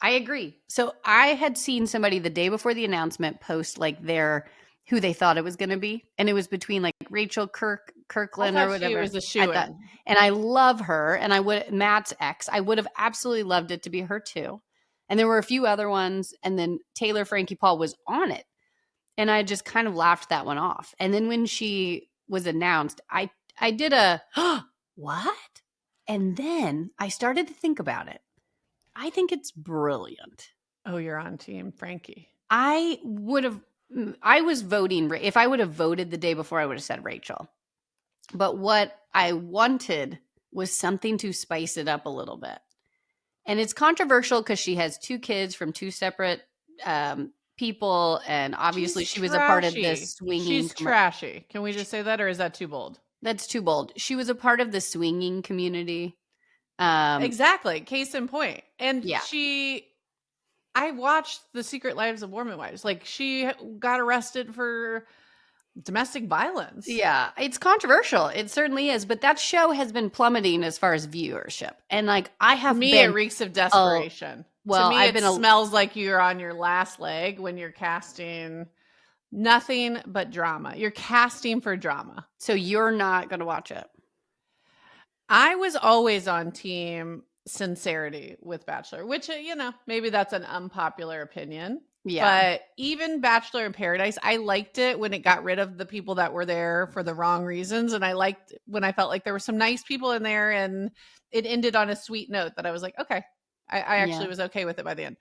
I agree. So I had seen somebody the day before the announcement post like their who they thought it was going to be. And it was between like Rachel Kirkland or whatever. She was a shoo-in. And I love her. And Matt's ex, I would have absolutely loved it to be her too. And there were a few other ones. And then Taylor Frankie Paul was on it. And I just kind of laughed that one off. And then when she was announced, I did a, what? And then I started to think about it. I think it's brilliant. Oh, you're on team Frankie. I was voting. If I would have voted the day before, I would have said Rachel. But what I wanted was something to spice it up a little bit. And it's controversial because she has 2 kids from 2 separate people. And obviously she was a part of this swinging. She's trashy. Can we just say that, or is that too bold? That's too bold. She was a part of the swinging community. Exactly. Case in point. And I watched The Secret Lives of Mormon Wives. Like, she got arrested for domestic violence. Yeah, it's controversial. It certainly is. But that show has been plummeting as far as viewership. And like, it reeks of desperation. Well, to me, it smells like you're on your last leg when you're casting nothing but drama. You're casting for drama. So you're not going to watch it? I was always on team sincerity with Bachelor, which, maybe that's an unpopular opinion. Yeah. But even Bachelor in Paradise, I liked it when it got rid of the people that were there for the wrong reasons. And I liked when I felt like there were some nice people in there and it ended on a sweet note that I was like, okay, I actually was okay with it by the end.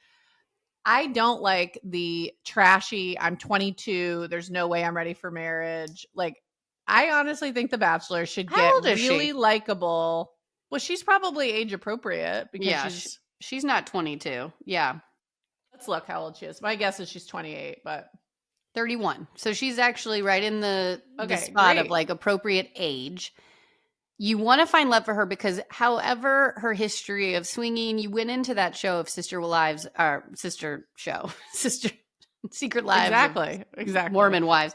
I don't like the trashy, I'm 22, there's no way I'm ready for marriage. Like, I honestly think The Bachelor should get really likable. Well, she's probably age appropriate because she's not 22. Yeah. Let's look how old she is. My guess is she's 28, but 31. So she's actually right in the spot of like appropriate age. You want to find love for her because however her history of swinging, you went into that show of Secret Lives, exactly. Mormon Wives,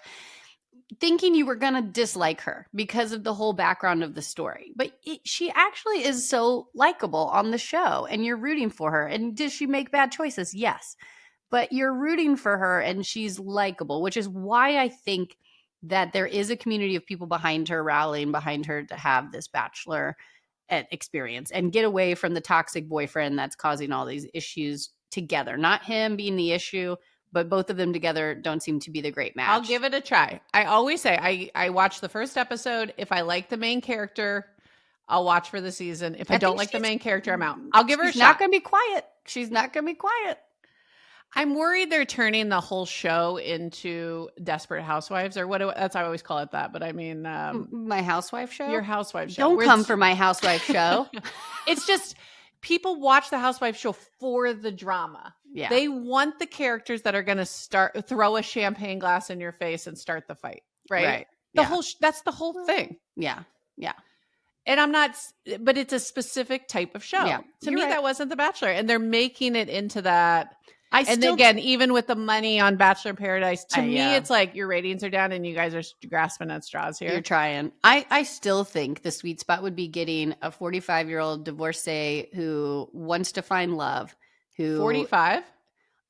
thinking you were going to dislike her because of the whole background of the story. But she actually is so likable on the show and you're rooting for her. And does she make bad choices? Yes. But you're rooting for her and she's likable, which is why I think that there is a community of people behind her, rallying behind her to have this Bachelor experience and get away from the toxic boyfriend that's causing all these issues together. Not him being the issue, but both of them together don't seem to be the great match. I'll give it a try. I always say I watch the first episode. If I like the main character, I'll watch for the season. If I don't like the main character, I'm out. I'll give her a shot. She's not going to be quiet. She's not going to be quiet. I'm worried they're turning the whole show into Desperate Housewives or that's I always call it that. But I mean, my housewife show, your housewife show. Don't come for my housewife show. It's just people watch the housewife show for the drama. Yeah. They want the characters that are going to throw a champagne glass in your face and start the fight. Right. That's the whole thing. Yeah. Yeah. And I'm not, but it's a specific type of show. Yeah. To me, that wasn't The Bachelor. And they're making it into that. Again, even with the money on Bachelor in Paradise, to me, it's like your ratings are down and you guys are grasping at straws here. You're trying. I still think the sweet spot would be getting a 45-year-old divorcee who wants to find love. 45?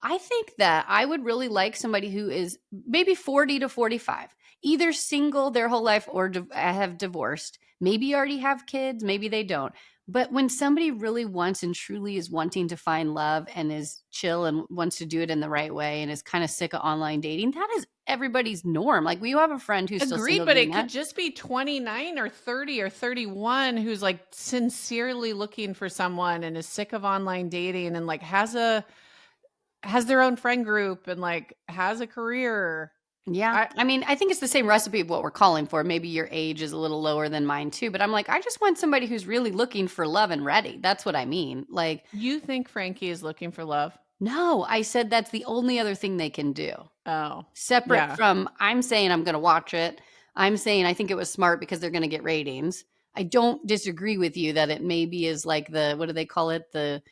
I think that I would really like somebody who is maybe 40 to 45, either single their whole life or have divorced. Maybe already have kids. Maybe they don't. But when somebody really wants and truly is wanting to find love and is chill and wants to do it in the right way and is kind of sick of online dating, that is everybody's norm. Like, we have a friend who's still single. Agreed, but it could just be 29 or 30 or 31 who's like sincerely looking for someone and is sick of online dating and like has their own friend group and like has a career. Yeah. I mean, I think it's the same recipe of what we're calling for. Maybe your age is a little lower than mine too, but I'm like, I just want somebody who's really looking for love and ready. That's what I mean. Like, you think Frankie is looking for love? No, I said that's the only other thing they can do. Oh. Separate from, I'm saying I'm going to watch it. I'm saying I think it was smart because they're going to get ratings. I don't disagree with you that it maybe is like what do they call it? The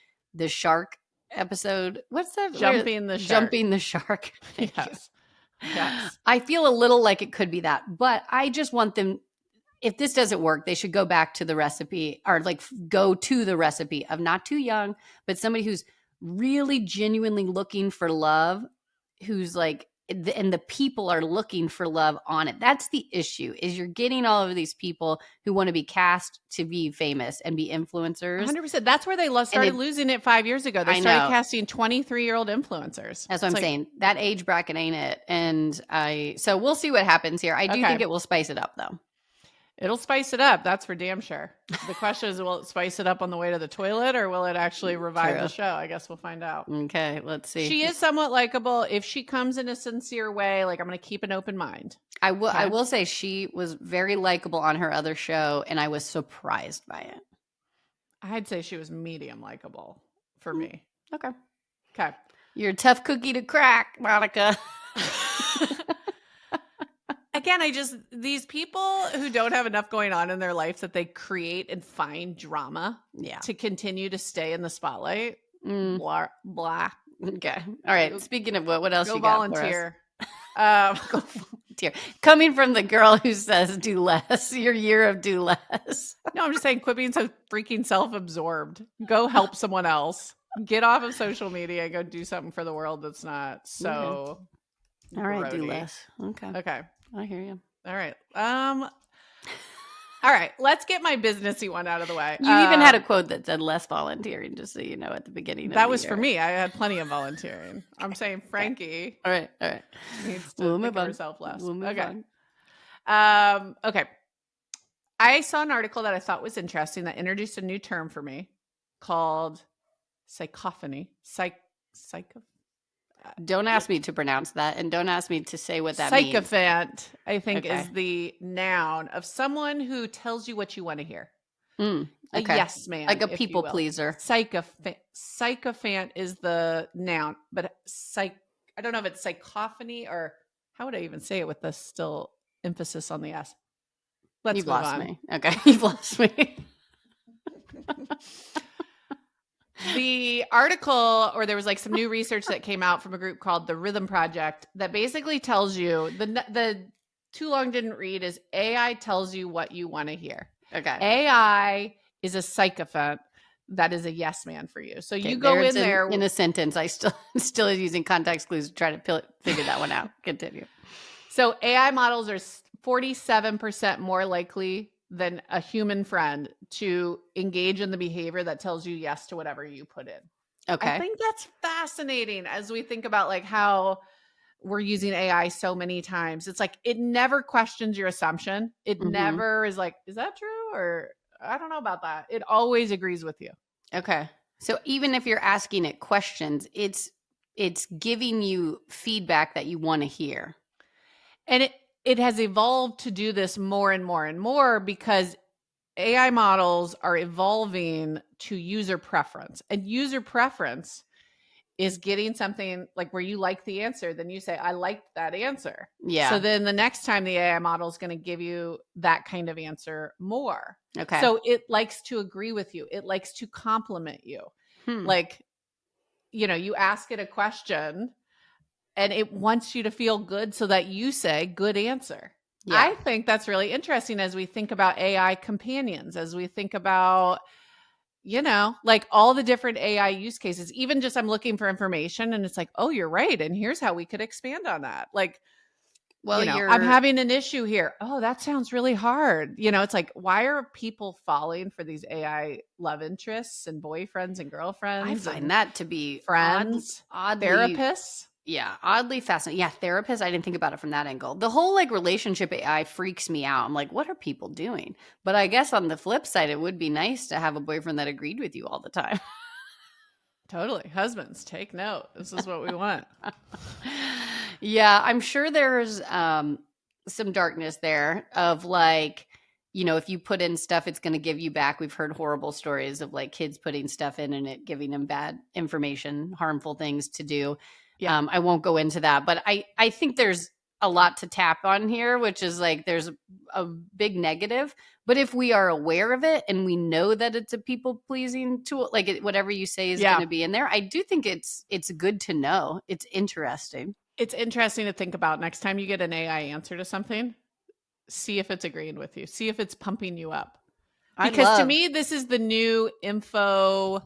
shark episode. What's that? Jumping the shark. Jumping the shark. Yes. Yes. I feel a little like it could be that, but I just want them, if this doesn't work, they should go back to the recipe or like go to the recipe of not too young, but somebody who's really genuinely looking for love, who's like and the people are looking for love on it. That's the issue, is you're getting all of these people who want to be cast to be famous and be influencers. 100%. That's where they started losing it 5 years ago. They started casting 23-year-old influencers. That's what I'm saying. That age bracket ain't it. And so we'll see what happens here. I do think it will spice it up, though. It'll spice it up. That's for damn sure. The question is, will it spice it up on the way to the toilet, or will it actually revive the show? I guess we'll find out. Okay, let's see. She is somewhat likable. If she comes in a sincere way, like, I'm going to keep an open mind. I will say she was very likable on her other show, and I was surprised by it. I'd say she was medium likable for me. Okay. You're a tough cookie to crack, Monica. Again, these people who don't have enough going on in their life that they create and find drama to continue to stay in the spotlight. Blah, blah. Okay. All right. Speaking of what else you got volunteer. For us? Go volunteer. Coming from the girl who says do less, your year of do less. No, I'm just saying, quit being so freaking self-absorbed. Go help someone else. Get off of social media. Go do something for the world that's not so. All right, do less. Okay. I hear you. All right. All right. Let's get my businessy one out of the way. You even had a quote that said less volunteering, just so you know, at the beginning. That was for me. I had plenty of volunteering. I'm saying Frankie. All right. Needs to think of herself less. We'll move on. Okay. I saw an article that I thought was interesting that introduced a new term for me called sycophany. Don't ask me to pronounce that, and don't ask me to say what that means. Sycophant, I think, is the noun of someone who tells you what you want to hear. A yes man. Like a people pleaser. Sycophant is the noun, but I don't know if it's sycophany, or how would I even say it with the still emphasis on the S? You've lost me. Okay, you've lost me. The article, or there was like some new research that came out from a group called the Rhythm Project that basically tells you, the too long didn't read is AI tells you what you want to hear. Okay. AI is a sycophant that is a yes man for you. So you go in there in a sentence. I still using context clues to try to figure that one out. Continue. So AI models are 47% more likely than a human friend to engage in the behavior that tells you yes to whatever you put in. Okay. I think that's fascinating as we think about like how we're using AI so many times. It's like, it never questions your assumption. It never is like, is that true? Or I don't know about that. It always agrees with you. Okay. So even if you're asking it questions, it's giving you feedback that you want to hear. And it has evolved to do this more and more and more because AI models are evolving to user preference. And user preference is getting something like where you like the answer, then you say, I liked that answer. Yeah. So then the next time the AI model is going to give you that kind of answer more. Okay. So it likes to agree with you. It likes to compliment you. Like, you ask it a question and it wants you to feel good so that you say good answer. Yeah. I think that's really interesting as we think about AI companions, as we think about, like all the different AI use cases, even just I'm looking for information and it's like, oh, you're right. And here's how we could expand on that. Like, well, I'm having an issue here. Oh, that sounds really hard. It's like, why are people falling for these AI love interests and boyfriends and girlfriends? I find that to be friends, oddly, therapists. Yeah, oddly fascinating. Yeah, therapists. I didn't think about it from that angle. The whole like relationship AI freaks me out. I'm like, what are people doing? But I guess on the flip side, it would be nice to have a boyfriend that agreed with you all the time. Totally. Husbands, take note. This is what we want. Yeah, I'm sure there's some darkness there of like, if you put in stuff, it's going to give you back. We've heard horrible stories of like kids putting stuff in and it giving them bad information, harmful things to do. Yeah. I won't go into that, but I think there's a lot to tap on here, which is like there's a big negative. But if we are aware of it and we know that it's a people pleasing tool, like whatever you say is going to be in there, I do think it's good to know. It's interesting. It's interesting to think about next time you get an AI answer to something. See if it's agreeing with you. See if it's pumping you up. Because to me, this is the new info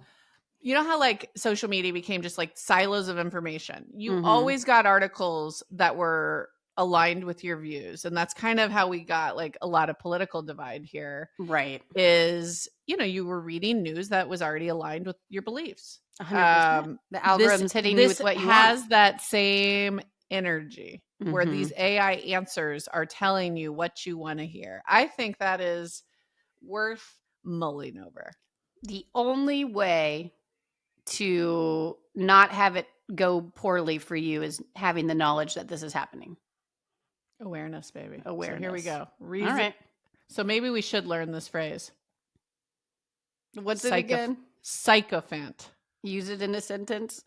You know how like social media became just like silos of information? You always got articles that were aligned with your views. And that's kind of how we got like a lot of political divide here. Right. Is, you were reading news that was already aligned with your beliefs. 100%. The algorithm's hitting you with what you has want. that same energy where these AI answers are telling you what you want to hear. I think that is worth mulling over. The only way to not have it go poorly for you is having the knowledge that this is happening. Awareness, baby. Awareness. So here we go. All right. So maybe we should learn this phrase. What's it again? Sycophant. Use it in a sentence.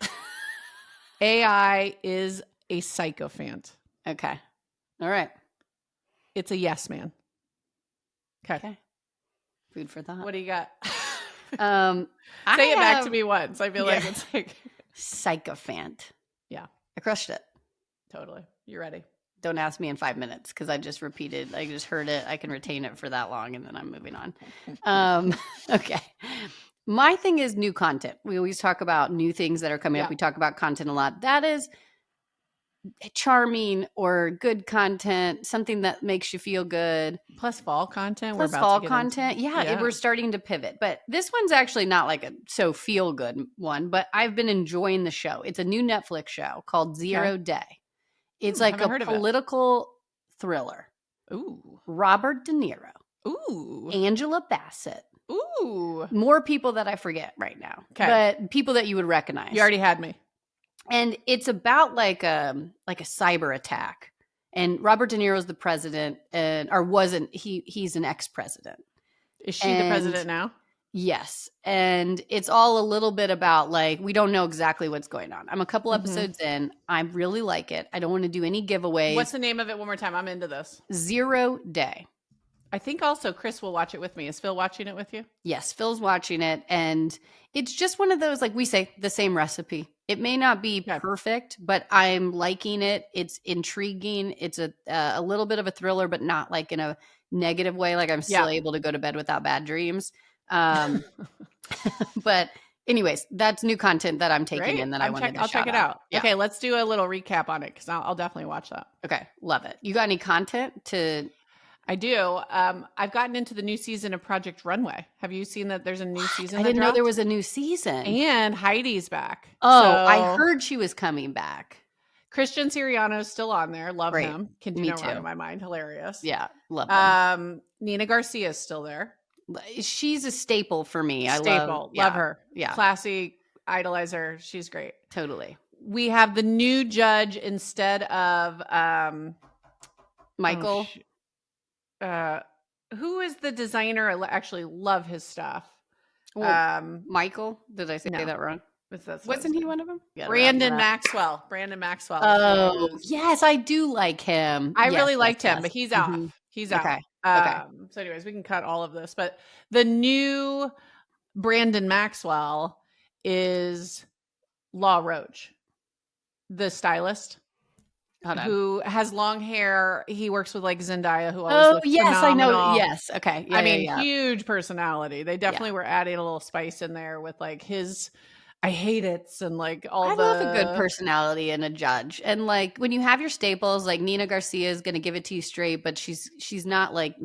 AI is a sycophant. Okay. All right. It's a yes man. Okay. Food for thought. What do you got? Say it back to me once. I feel like it's like sycophant. Yeah. I crushed it. Totally. You ready? Don't ask me in 5 minutes because I just heard it. I can retain it for that long and then I'm moving on. Okay. My thing is new content. We always talk about new things that are coming up. We talk about content a lot. That is charming or good content, something that makes you feel good. Plus fall content. Yeah, we're starting to pivot. But this one's actually not like a so feel good one, but I've been enjoying the show. It's a new Netflix show called Zero Day. It's like a political thriller. Ooh. Robert De Niro. Ooh. Angela Bassett. Ooh. More people that I forget right now. Okay. But people that you would recognize. You already had me. And it's about like a cyber attack. And Robert De Niro's the president, or wasn't he's an ex-president. Is she the president now? Yes. And it's all a little bit about like, we don't know exactly what's going on. I'm a couple episodes in. I really like it. I don't want to do any giveaways. What's the name of it one more time? I'm into this. Zero Day. I think also Chris will watch it with me. Is Phil watching it with you? Yes, Phil's watching it. And it's just one of those, like we say, the same recipe. It may not be perfect, but I'm liking it. It's intriguing. It's a little bit of a thriller, but not like in a negative way. Like I'm still able to go to bed without bad dreams. But anyways, that's new content that I'm taking in that I wanted to I'll check it out. Yeah. Okay, let's do a little recap on it because I'll definitely watch that. Okay, love it. You got any content to... I do. I've gotten into the new season of Project Runway. Have you seen that there's a new season? I didn't know there was a new season. And Heidi's back. Oh, so, I heard she was coming back. Christian Siriano's still on there. Love him. Can do no wrong in my mind. Hilarious. Yeah, love him. Nina Garcia's still there. She's a staple for me. Love her. Yeah. Classy, idolize her. She's great. Totally. We have the new judge instead of Michael. Who is the designer? I actually love his stuff. Michael? Did I say that wrong? Wasn't he one of them? Yeah, Brandon Maxwell. Brandon Maxwell. Oh, yes, I do like him. I really liked him, but he's off. He's out. Okay. So anyways, we can cut all of this. But the new Brandon Maxwell is Law Roach, the stylist. Who has long hair. He works with like Zendaya, who always looks phenomenal. I know. Yes. Okay. Yeah, I mean, huge personality. They definitely were adding a little spice in there with like his I hate it and like all I love a good personality in a judge. And like when you have your staples, like Nina Garcia is going to give it to you straight, but she's not like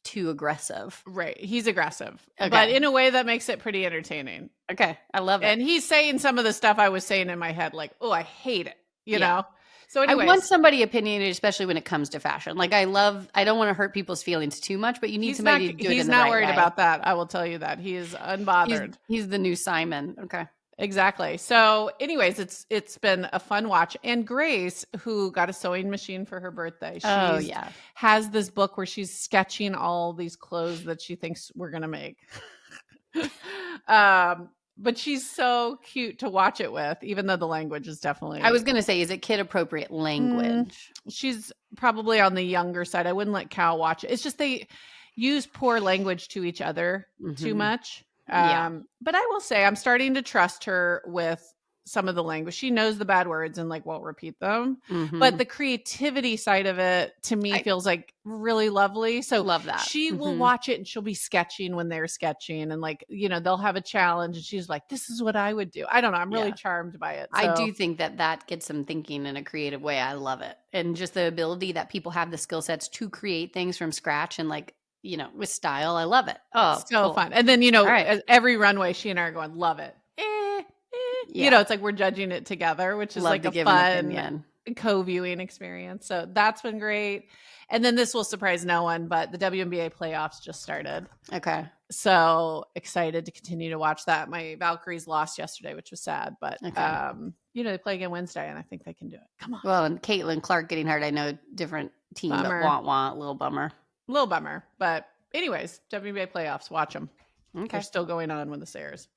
too aggressive. Right. He's aggressive, but in a way that makes it pretty entertaining. Okay. I love it. And he's saying some of the stuff I was saying in my head, like, oh, I hate it. You know? So anyways. I want somebody opinionated, especially when it comes to fashion. Like I don't want to hurt people's feelings too much, but you need somebody to do it in the right way. He's not worried about that. I will tell you that. He is unbothered. He's the new Simon. Okay. Exactly. So anyways, it's been a fun watch. And Grace, who got a sewing machine for her birthday, has this book where she's sketching all these clothes that she thinks we're going to make. But she's so cute to watch it with, even though the language is definitely... I was going to say, is it kid-appropriate language? She's probably on the younger side. I wouldn't let Cal watch it. It's just they use poor language to each other too much. But I will say I'm starting to trust her with some of the language. She knows the bad words and like won't repeat them. Mm-hmm. But the creativity side of it to me feels like really lovely. So love that. She will watch it and she'll be sketching when they're sketching, and like, you know, they'll have a challenge and she's like, this is what I would do. I don't know. I'm really charmed by it. So. I do think that gets them thinking in a creative way. I love it. And just the ability that people have the skill sets to create things from scratch and like, you know, with style. I love it. Oh, so fun. And then, you know, every runway, she and I are going, love it. You know, it's like we're judging it together, which is like a fun co-viewing experience. So that's been great. And then this will surprise no one, but the WNBA playoffs just started. Okay. So excited to continue to watch that. My Valkyries lost yesterday, which was sad, but you know, they play again Wednesday and I think they can do it. Come on. Well, and Caitlin Clark getting hurt. I know different team, but want, little bummer. Little bummer. But anyways, WNBA playoffs, watch them. Okay. They're still going on when this airs.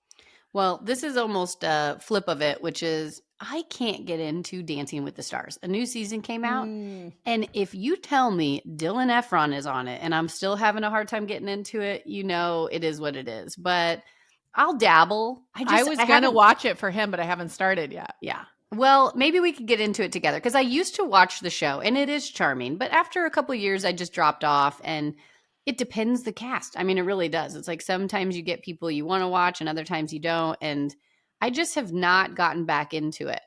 Well, this is almost a flip of it, which is I can't get into Dancing with the Stars. A new season came out. And if you tell me Dylan Efron is on it and I'm still having a hard time getting into it, you know, it is what it is. But I'll dabble. I was going to watch it for him, but I haven't started yet. Yeah. Well, maybe we could get into it together because I used to watch the show and it is charming. But after a couple of years, I just dropped off, and it depends the cast. I mean, it really does. It's like sometimes you get people you want to watch and other times you don't. And I just have not gotten back into it.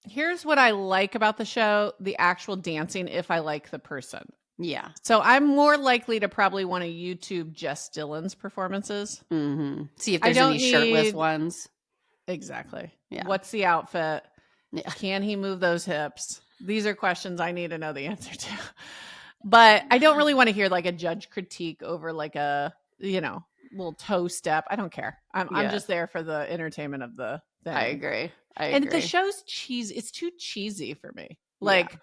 Here's what I like about the show, the actual dancing, if I like the person. Yeah. So I'm more likely to probably want to YouTube just Dylan's performances. Mm-hmm. See if there's any shirtless ones. Exactly. Yeah. What's the outfit? Yeah. Can he move those hips? These are questions I need to know the answer to. But I don't really want to hear like a judge critique over like a, you know, little toe step. I don't care. I'm just there for the entertainment of the thing. I agree. And the show's cheesy. It's too cheesy for me. Like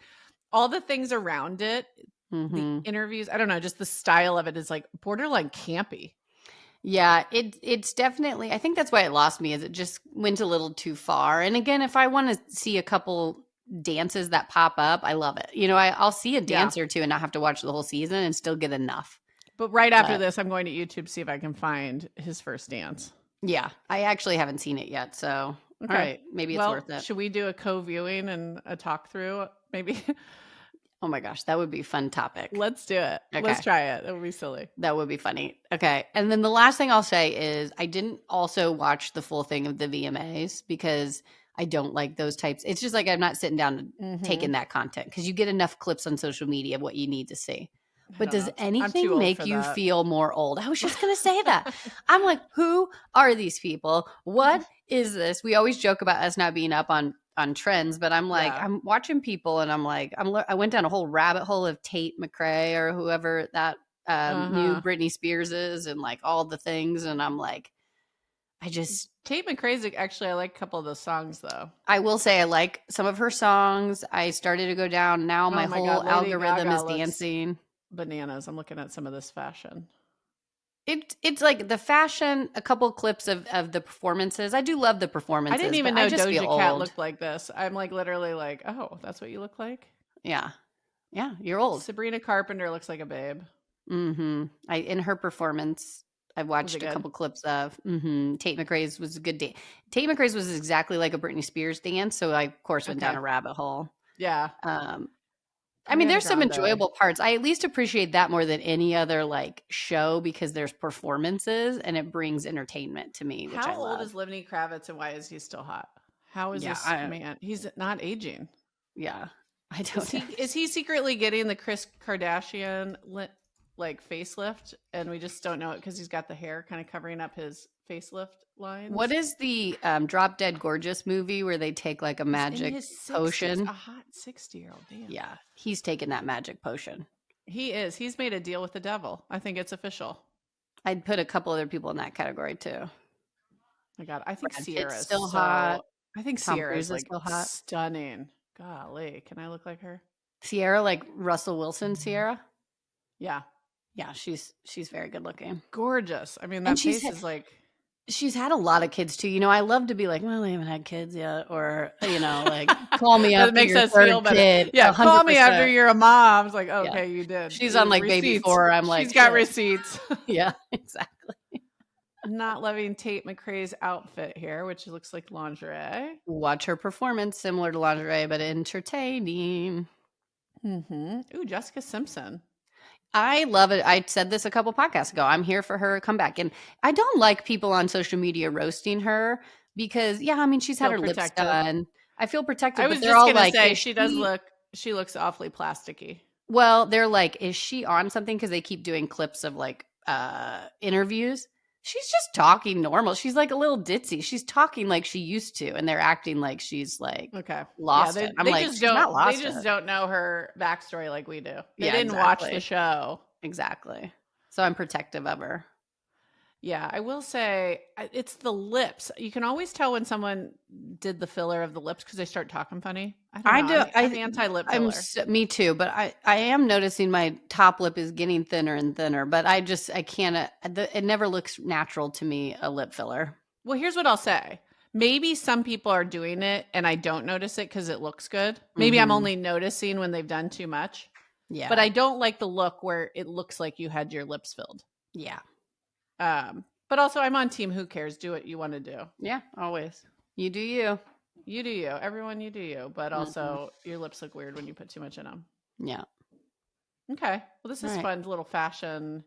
all the things around it, the interviews, I don't know, just the style of it is like borderline campy. Yeah, it's definitely, I think that's why it lost me, is it just went a little too far. And again, if I want to see a couple dances that pop up, I love it. You know, I'll see a dance or two and not have to watch the whole season and still get enough. But after this, I'm going to YouTube, see if I can find his first dance. Yeah, I actually haven't seen it yet. So, all right, maybe it's worth it. Should we do a co-viewing and a talk through maybe? Oh my gosh, that would be a fun topic. Let's do it. Okay. Let's try it. That would be silly. That would be funny. Okay. And then the last thing I'll say is I didn't also watch the full thing of the VMAs because I don't like those types. It's just like I'm not sitting down and taking that content because you get enough clips on social media of what you need to see. But does anything make you feel more old? I was just going to say that. I'm like, who are these people? What is this? We always joke about us not being up on trends, but I'm like, I'm watching people and I'm like, I went down a whole rabbit hole of Tate McRae or whoever that new Britney Spears is and like all the things. And I'm like, Tate McRae's actually, I like a couple of those songs though. I will say I like some of her songs. I started to go down. Now my whole algorithm is dancing. Bananas. I'm looking at some of this fashion. It's like the fashion, a couple clips of the performances. I do love the performances. I didn't even know Doja Cat looked like this. I'm like literally like, oh, that's what you look like? Yeah. Yeah, you're old. Sabrina Carpenter looks like a babe. Mm-hmm. In her performance, I've watched a couple clips of. Tate McRae's was a good dance. Tate McRae's was exactly like a Britney Spears dance, so I, of course, went down a rabbit hole. Yeah. I mean, there's some enjoyable parts. I at least appreciate that more than any other like show because there's performances and it brings entertainment to me, which I love. How old is Lenny Kravitz and why is he still hot? How is this man? He's not aging. Yeah. I don't know. Is he secretly getting the Kris Kardashian like facelift and we just don't know it because he's got the hair kind of covering up his facelift lines? What is the Drop Dead Gorgeous movie where they take like a magic potion? A hot 60-year-old. Damn. Yeah, he's taking that magic potion. He is. He's made a deal with the devil. I think it's official. I'd put a couple other people in that category too. My God, I think Sierra's still hot. I think Sierra's like still hot. Stunning. Golly, can I look like her? Sierra, like Russell Wilson, Sierra. Yeah. Yeah, she's very good looking. Gorgeous. I mean, that face is like... She's had a lot of kids too. You know, I love to be like, well, I haven't had kids yet. Or, you know, like, call me after your third kid. Yeah, 100%. Call me after you're a mom. It's like, okay, you did. She's on like receipts. Baby 4. I'm like, she's got receipts. Yeah, exactly. not loving Tate McRae's outfit here, which looks like lingerie. Watch her performance, similar to lingerie, but entertaining. Ooh, Jessica Simpson. I love it. I said this a couple podcasts ago. I'm here for her comeback. And I don't like people on social media roasting her because, yeah, I mean, she's had her lips done. I feel protected. I was just going to say, she looks awfully plasticky. Well, they're like, is she on something? Because they keep doing clips of like interviews. She's just talking normal. She's like a little ditzy. She's talking like she used to, and they're acting like she's like lost it. I'm like, she's not lost it. They just don't know her backstory like we do. They didn't watch the show. Exactly. So I'm protective of her. Yeah, I will say it's the lips. You can always tell when someone did the filler of the lips because they start talking funny. I do. I'm anti-lip filler. Me too, but I am noticing my top lip is getting thinner and thinner, but I can't. It never looks natural to me, a lip filler. Well, here's what I'll say. Maybe some people are doing it and I don't notice it because it looks good. Maybe I'm only noticing when they've done too much. Yeah. But I don't like the look where it looks like you had your lips filled. Yeah. But also I'm on team who cares? Do what you want to do. Yeah, always. You do you. You do you. Everyone you do you. But also your lips look weird when you put too much in them. Yeah. Okay. Well, this is fun. Little fashion.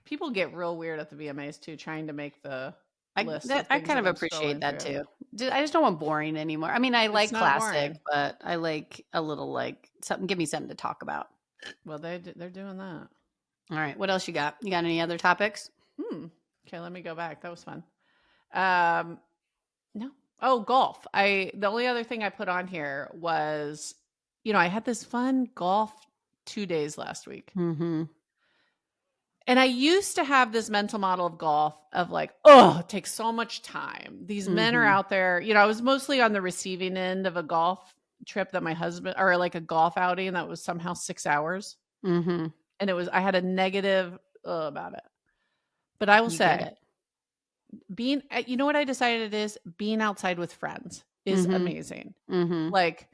People get real weird at the VMAs too, trying to make the list. I kind of appreciate that too. I just don't want boring anymore. I mean, I like classic, but I like a little like something. Give me something to talk about. Well, they're doing that. All right. What else you got? You got any other topics? Okay, let me go back. That was fun. No. Oh, golf. The only other thing I put on here was, I had this fun golf 2 days last week. And I used to have this mental model of golf of like, oh, it takes so much time. These men are out there. I was mostly on the receiving end of a golf trip that my husband, or like a golf outing that was somehow 6 hours. And I had a negative about it. But I will say, you know what I decided it is? Being outside with friends is amazing. Like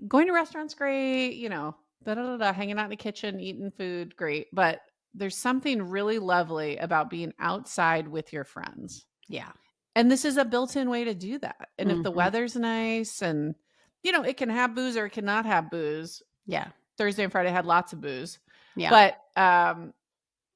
going to restaurants, great, hanging out in the kitchen, eating food, great. But there's something really lovely about being outside with your friends. Yeah. And this is a built-in way to do that. And if the weather's nice and, it can have booze or it cannot have booze. Yeah. Thursday and Friday had lots of booze. Yeah. But,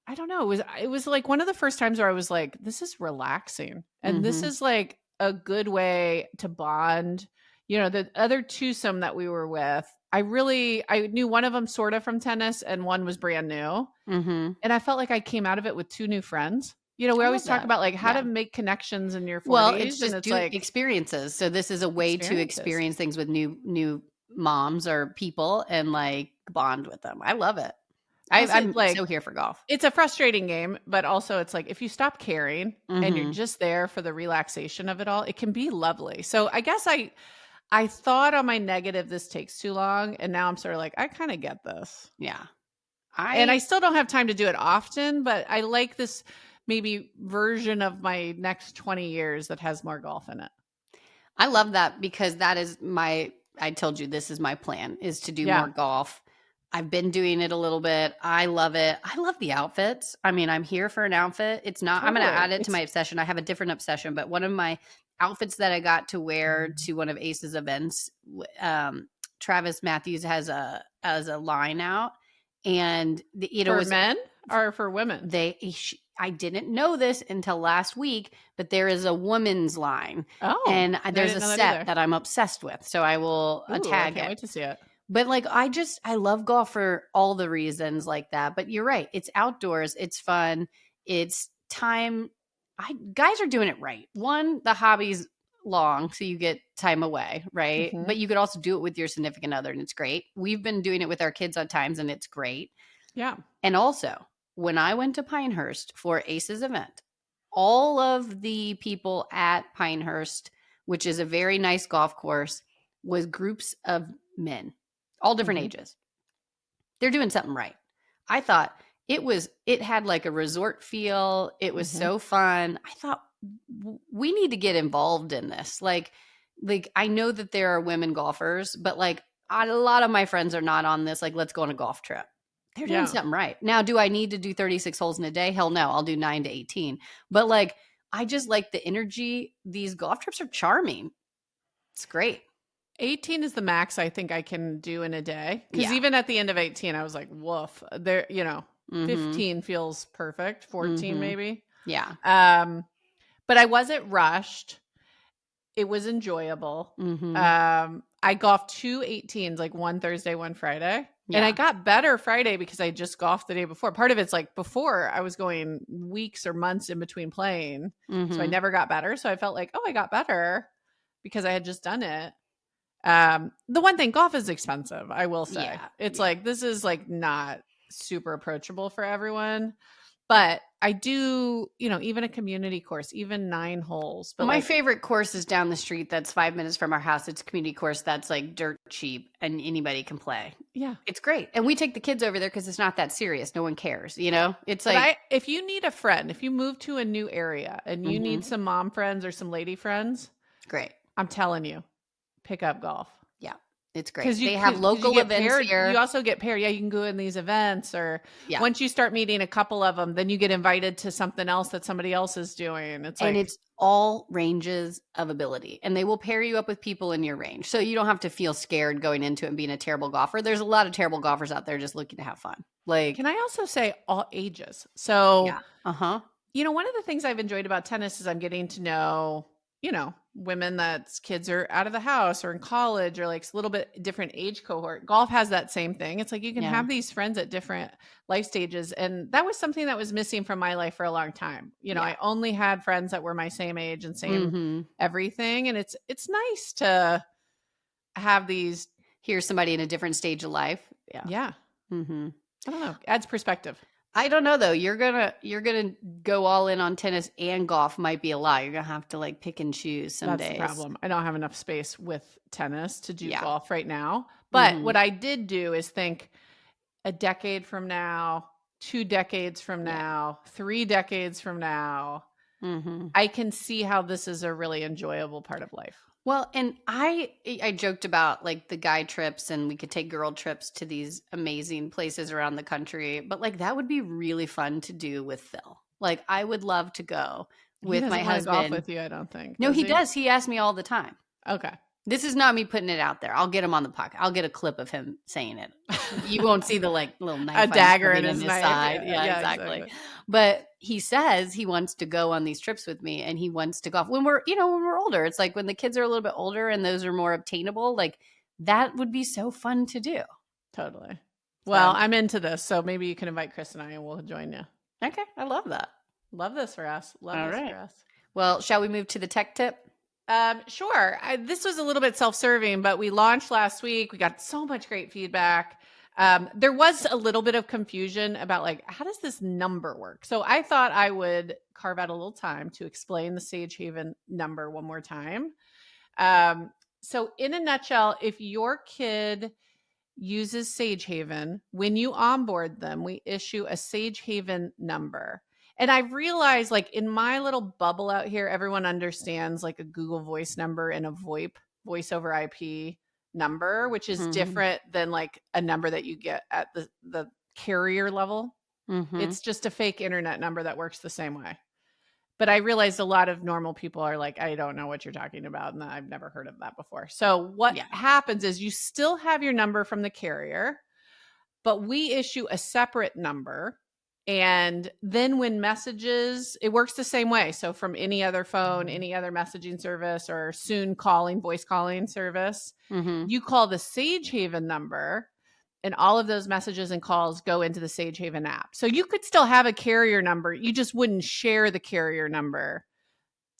I don't know. It was like one of the first times where I was like, this is relaxing. And this is like a good way to bond. The other twosome that we were with, I knew one of them sort of from tennis and one was brand new. And I felt like I came out of it with 2 new friends. We always talk about like how to make connections in your 40s. Well, it's just like experiences. So this is a way to experience things with new moms or people and like bond with them. I love it. I'm like so here for golf. It's a frustrating game, but also it's like if you stop caring and you're just there for the relaxation of it all, it can be lovely. So I guess I thought on my negative, this takes too long. And now I'm sort of like, I kind of get this. Yeah. And I still don't have time to do it often, but I like this maybe version of my next 20 years that has more golf in it. I love that because that is I told you this is my plan is to do more golf. I've been doing it a little bit. I love it. I love the outfits. I mean, I'm here for an outfit. It's not, I'm going to add it to my obsession. I have a different obsession, but one of my outfits that I got to wear to one of Ace's events, Travis Matthews has a line out and for men or for women? I didn't know this until last week, but there is a woman's line. Oh, and there's a set that I'm obsessed with. So I will tag it. I can't wait to see it. But like, I love golf for all the reasons like that. But you're right. It's outdoors. It's fun. It's time. Guys are doing it right. One, the hobby's long, so you get time away, right? But you could also do it with your significant other, and it's great. We've been doing it with our kids at times, and it's great. Yeah. And also, when I went to Pinehurst for Ace's event, all of the people at Pinehurst, which is a very nice golf course, was groups of men. All different ages. They're doing something right. I thought it had like a resort feel. It was so fun. I thought we need to get involved in this. Like I know that there are women golfers, but like a lot of my friends are not on this. Like, let's go on a golf trip. They're doing something right. Now, do I need to do 36 holes in a day? Hell no. I'll do 9 to 18. But like, I just like the energy. These golf trips are charming. It's great. 18 is the max I think I can do in a day. Because even at the end of 18, I was like, woof. There, 15 feels perfect. 14 maybe. Yeah. But I wasn't rushed. It was enjoyable. I golfed 2 18s, like one Thursday, one Friday. Yeah. And I got better Friday because I just golfed the day before. Part of it's like before I was going weeks or months in between playing. So I never got better. So I felt like, I got better because I had just done it. The one thing, golf is expensive, I will say. Yeah, it's like, this is like not super approachable for everyone. But I do, even a community course, even 9 holes. But my favorite course is down the street. That's 5 minutes from our house. It's a community course that's like dirt cheap and anybody can play. Yeah. It's great. And we take the kids over there because it's not that serious. No one cares, It's like, if you need a friend, if you move to a new area and you need some mom friends or some lady friends, great. I'm telling you, pick up golf. Yeah. It's great. Because they have local events here. You also get paired. Yeah, you can go in these events or once you start meeting a couple of them, then you get invited to something else that somebody else is doing. It's all ranges of ability. And they will pair you up with people in your range. So you don't have to feel scared going into it and being a terrible golfer. There's a lot of terrible golfers out there just looking to have fun. Like, can I also say all ages? So, one of the things I've enjoyed about tennis is I'm getting to know, women that's kids are out of the house or in college or like a little bit different age cohort. Golf has that same thing. It's like you can have these friends at different life stages. And that was something that was missing from my life for a long time. I only had friends that were my same age and same everything. And it's nice to have these. Hear somebody in a different stage of life. Yeah. Yeah. I don't know. Adds perspective. I don't know though. You're gonna go all in on tennis and golf might be a lot. You're gonna have to like pick and choose some days. That's the problem. I don't have enough space with tennis to do golf right now. But what I did do is think a decade from now, 2 decades from now, 3 decades from now, I can see how this is a really enjoyable part of life. Well, and I joked about like the guy trips and we could take girl trips to these amazing places around the country, but like that would be really fun to do with Phil. Like I would love to go with my husband. Golf with you, I don't think. No, he does. He asks me all the time. Okay. This is not me putting it out there. I'll get him on the podcast. I'll get a clip of him saying it. You won't see the like little knife, a dagger in his side. Yeah, exactly. But he says he wants to go on these trips with me, and he wants to golf when we're older. It's like when the kids are a little bit older and those are more obtainable. Like that would be so fun to do. Totally. Well, I'm into this, so maybe you can invite Chris and I, and we'll join you. Okay, I love that. Love this for us. Love this for us. Well, shall we move to the tech tip? Sure. This was a little bit self-serving, but we launched last week. We got so much great feedback. There was a little bit of confusion about like, how does this number work? So I thought I would carve out a little time to explain the Sage Haven number one more time. So in a nutshell, if your kid uses Sage Haven, when you onboard them, we issue a Sage Haven number. And I realized like in my little bubble out here, everyone understands like a Google Voice number and a VoIP, voice over IP number, which is different than like a number that you get at the carrier level. It's just a fake internet number that works the same way. But I realized a lot of normal people are like, I don't know what you're talking about. And I've never heard of that before. So what happens is you still have your number from the carrier, but we issue a separate number. And then when messages, it works the same way. So from any other phone, any other messaging service, or soon voice calling service, you call the Sage Haven number, and all of those messages and calls go into the Sage Haven app. So you could still have a carrier number. You just wouldn't share the carrier number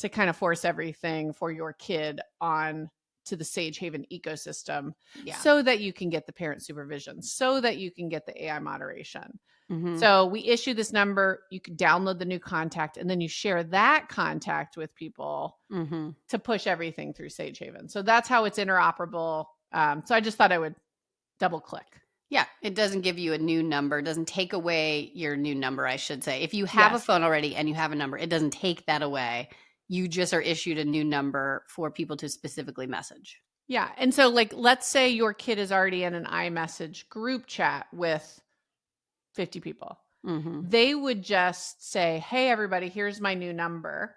to kind of force everything for your kid on to the Sage Haven ecosystem so that you can get the parent supervision, so that you can get the AI moderation. So we issue this number, you can download the new contact, and then you share that contact with people to push everything through Sage Haven. So that's how it's interoperable. So I just thought I would double click. Yeah, it doesn't give you a new number. It doesn't take away your new number, I should say. If you have a phone already and you have a number, it doesn't take that away. You just are issued a new number for people to specifically message. Yeah. And so like, let's say your kid is already in an iMessage group chat with 50 people. They would just say, hey, everybody, here's my new number.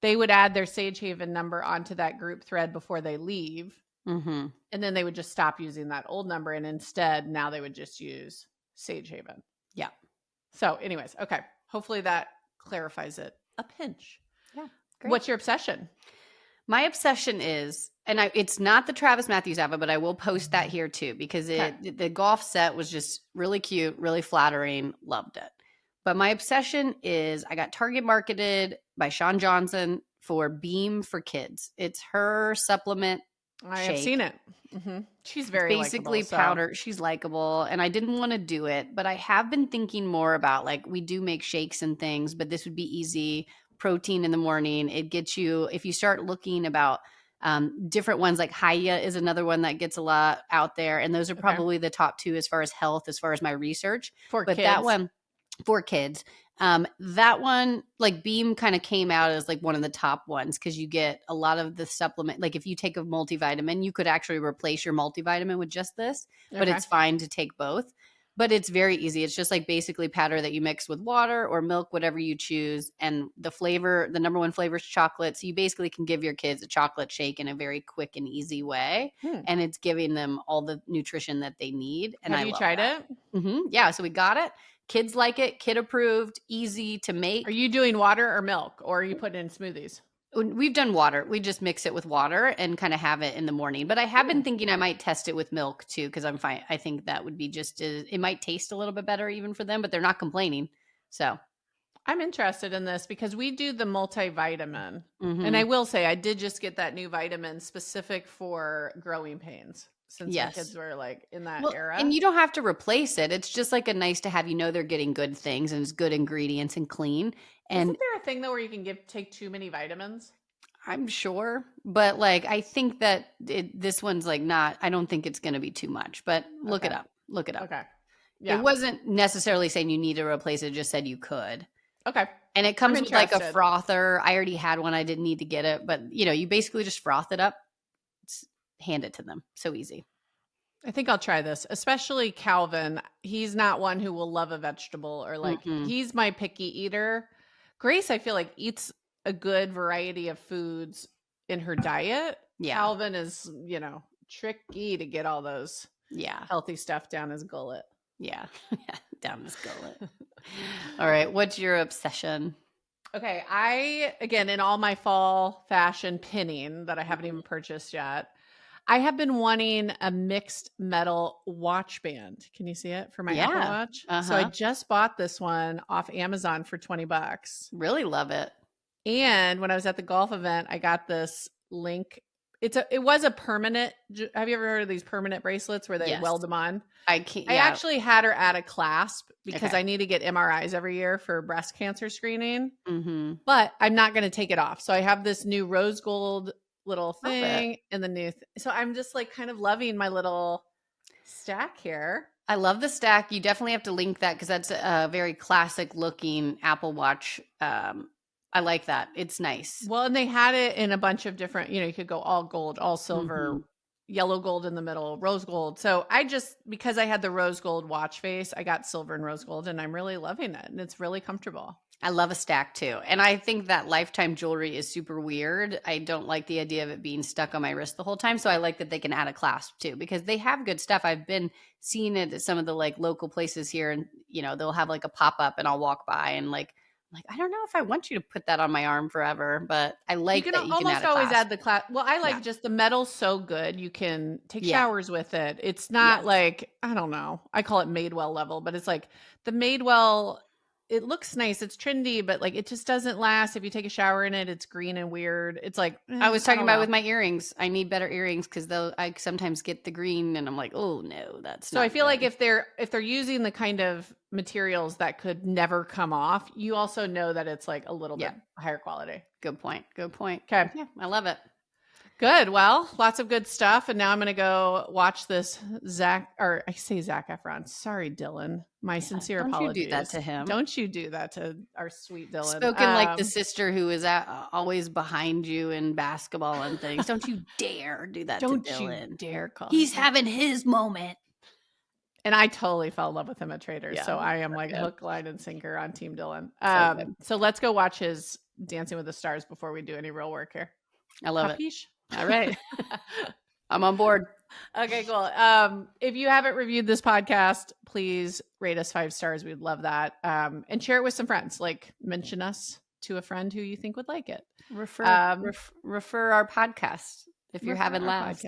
they would add their Sage Haven number onto that group thread before they leave. Mm-hmm. And then they would just stop using that old number. And instead, now they would just use Sage Haven. Yeah. So anyways, okay. Hopefully that clarifies it a pinch. Yeah. Great. What's your obsession? My obsession is, and it's not the Travis Matthews outfit, but I will post that here too, because the golf set was just really cute, really flattering. Loved it. But my obsession is I got target marketed by Sean Johnson for Beam for Kids. It's her supplement. I have seen it. Mm-hmm. She's very basically likable, powder. She's likable, and I didn't want to do it, but I have been thinking more about, like, we do make shakes and things, but this would be easy. Protein in the morning. It gets you, if you start looking about different ones, like Haya is another one that gets a lot out there, and those are probably the top two as far as health, as far as my research. For kids. That one for kids. That one, like Beam, kind of came out as like one of the top ones because you get a lot of the supplement. Like if you take a multivitamin, you could actually replace your multivitamin with just this, but it's fine to take both. But it's very easy. It's just like basically powder that you mix with water or milk, whatever you choose. And the flavor, the number one flavor is chocolate. So you basically can give your kids a chocolate shake in a very quick and easy way. And it's giving them all the nutrition that they need. And have you tried it? Mm-hmm. Yeah. So we got it. Kids like it. Kid approved. Easy to make. Are you doing water or milk, or are you putting in smoothies? We've done water. We just mix it with water and kind of have it in the morning. But I have been thinking I might test it with milk too, because I'm fine. I think that would be it might taste a little bit better even for them, but they're not complaining. So I'm interested in this because we do the multivitamin. And I will say I did just get that new vitamin specific for growing pains. Since the kids were like in that era. And you don't have to replace it. It's just like a nice to have, they're getting good things and it's good ingredients and clean. And isn't there a thing though where you can take too many vitamins? I'm sure. But like, I think that this one's like I don't think it's going to be too much, but look it up. Look it up. Okay. Yeah. It wasn't necessarily saying you need to replace it. It just said you could. Okay. And it comes with like a frother. I already had one. I didn't need to get it, but you basically just froth it up. Hand it to them. So easy. I think I'll try this, especially Calvin. He's not one who will love a vegetable or like he's my picky eater. Grace, I feel like eats a good variety of foods in her diet. Yeah. Calvin is, tricky to get all those healthy stuff down his gullet. Yeah. Down his gullet. All right. What's your obsession? Okay. Again, in all my fall fashion pinning that I haven't even purchased yet, I have been wanting a mixed metal watch band. Can you see it for my Apple Watch? So I just bought this one off Amazon for $20. Really love it. And when I was at the golf event, I got this link. It was a permanent. Have you ever heard of these permanent bracelets where they weld them on? I actually had her add a clasp because I need to get MRIs every year for breast cancer screening. But I'm not going to take it off. So I have this new rose gold little thing and the new so I'm just like kind of loving my little stack here. I love the stack. You definitely have to link that because that's a very classic looking Apple Watch. I like that. It's nice. Well, and they had it in a bunch of different, you could go all gold, all silver, yellow gold in the middle, rose gold. So because I had the rose gold watch face, I got silver and rose gold and I'm really loving it and it's really comfortable. I love a stack too. And I think that lifetime jewelry is super weird. I don't like the idea of it being stuck on my wrist the whole time. So I like that they can add a clasp too, because they have good stuff. I've been seeing it at some of the like local places here and, they'll have like a pop-up and I'll walk by and like, I don't know if I want you to put that on my arm forever, but I like that you can almost always add the clasp. Well, I like just the metal's so good. You can take showers with it. It's not like, I don't know. I call it Madewell level, but it's like the Madewell. It looks nice. It's trendy, but like it just doesn't last. If you take a shower in it, it's green and weird. It's like I was talking about with my earrings. I need better earrings because I sometimes get the green, and I'm like, oh no, that's. So I feel like if they're using the kind of materials that could never come off, you also know that it's like a little bit higher quality. Good point. Okay. Yeah, I love it. Good. Well, lots of good stuff. And now I'm going to go watch this Zac Efron. Sorry, Dylan. My sincere apologies. Don't you do that to him. Don't you do that to our sweet Dylan. Spoken like the sister who is always behind you in basketball and things. Don't you dare do that to Dylan. Don't you dare call He's having his moment. And I totally fell in love with him at Traders. So I am like hook, line, and sinker on Team Dylan. So let's go watch his Dancing with the Stars before we do any real work here. I love Capiche? it. All right. I'm on board. Okay, cool. If you haven't reviewed this podcast, please rate us 5 stars. We'd love that. And share it with some friends. Like, mention us to a friend who you think would like it. Refer our podcast if you're having laughs.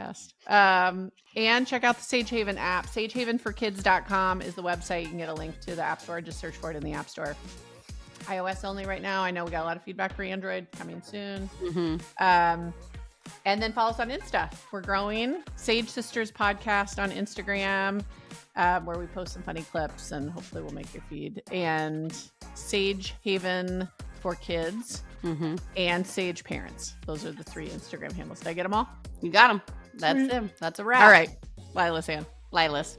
Podcast. And check out the Sage Haven app. SageHavenForKids.com is the website. You can get a link to the App Store. Just search for it in the App Store. iOS only right now. I know we got a lot of feedback for Android coming soon. Mm-hmm. And then follow us on Insta. We're growing. Sage Sisters Podcast on Instagram, where we post some funny clips, and hopefully we'll make your feed. And Sage Haven for Kids and Sage Parents. Those are the 3 Instagram handles. Did I get them all? You got them. That's them. That's a wrap. All right. Lilas, Ann. Lilas.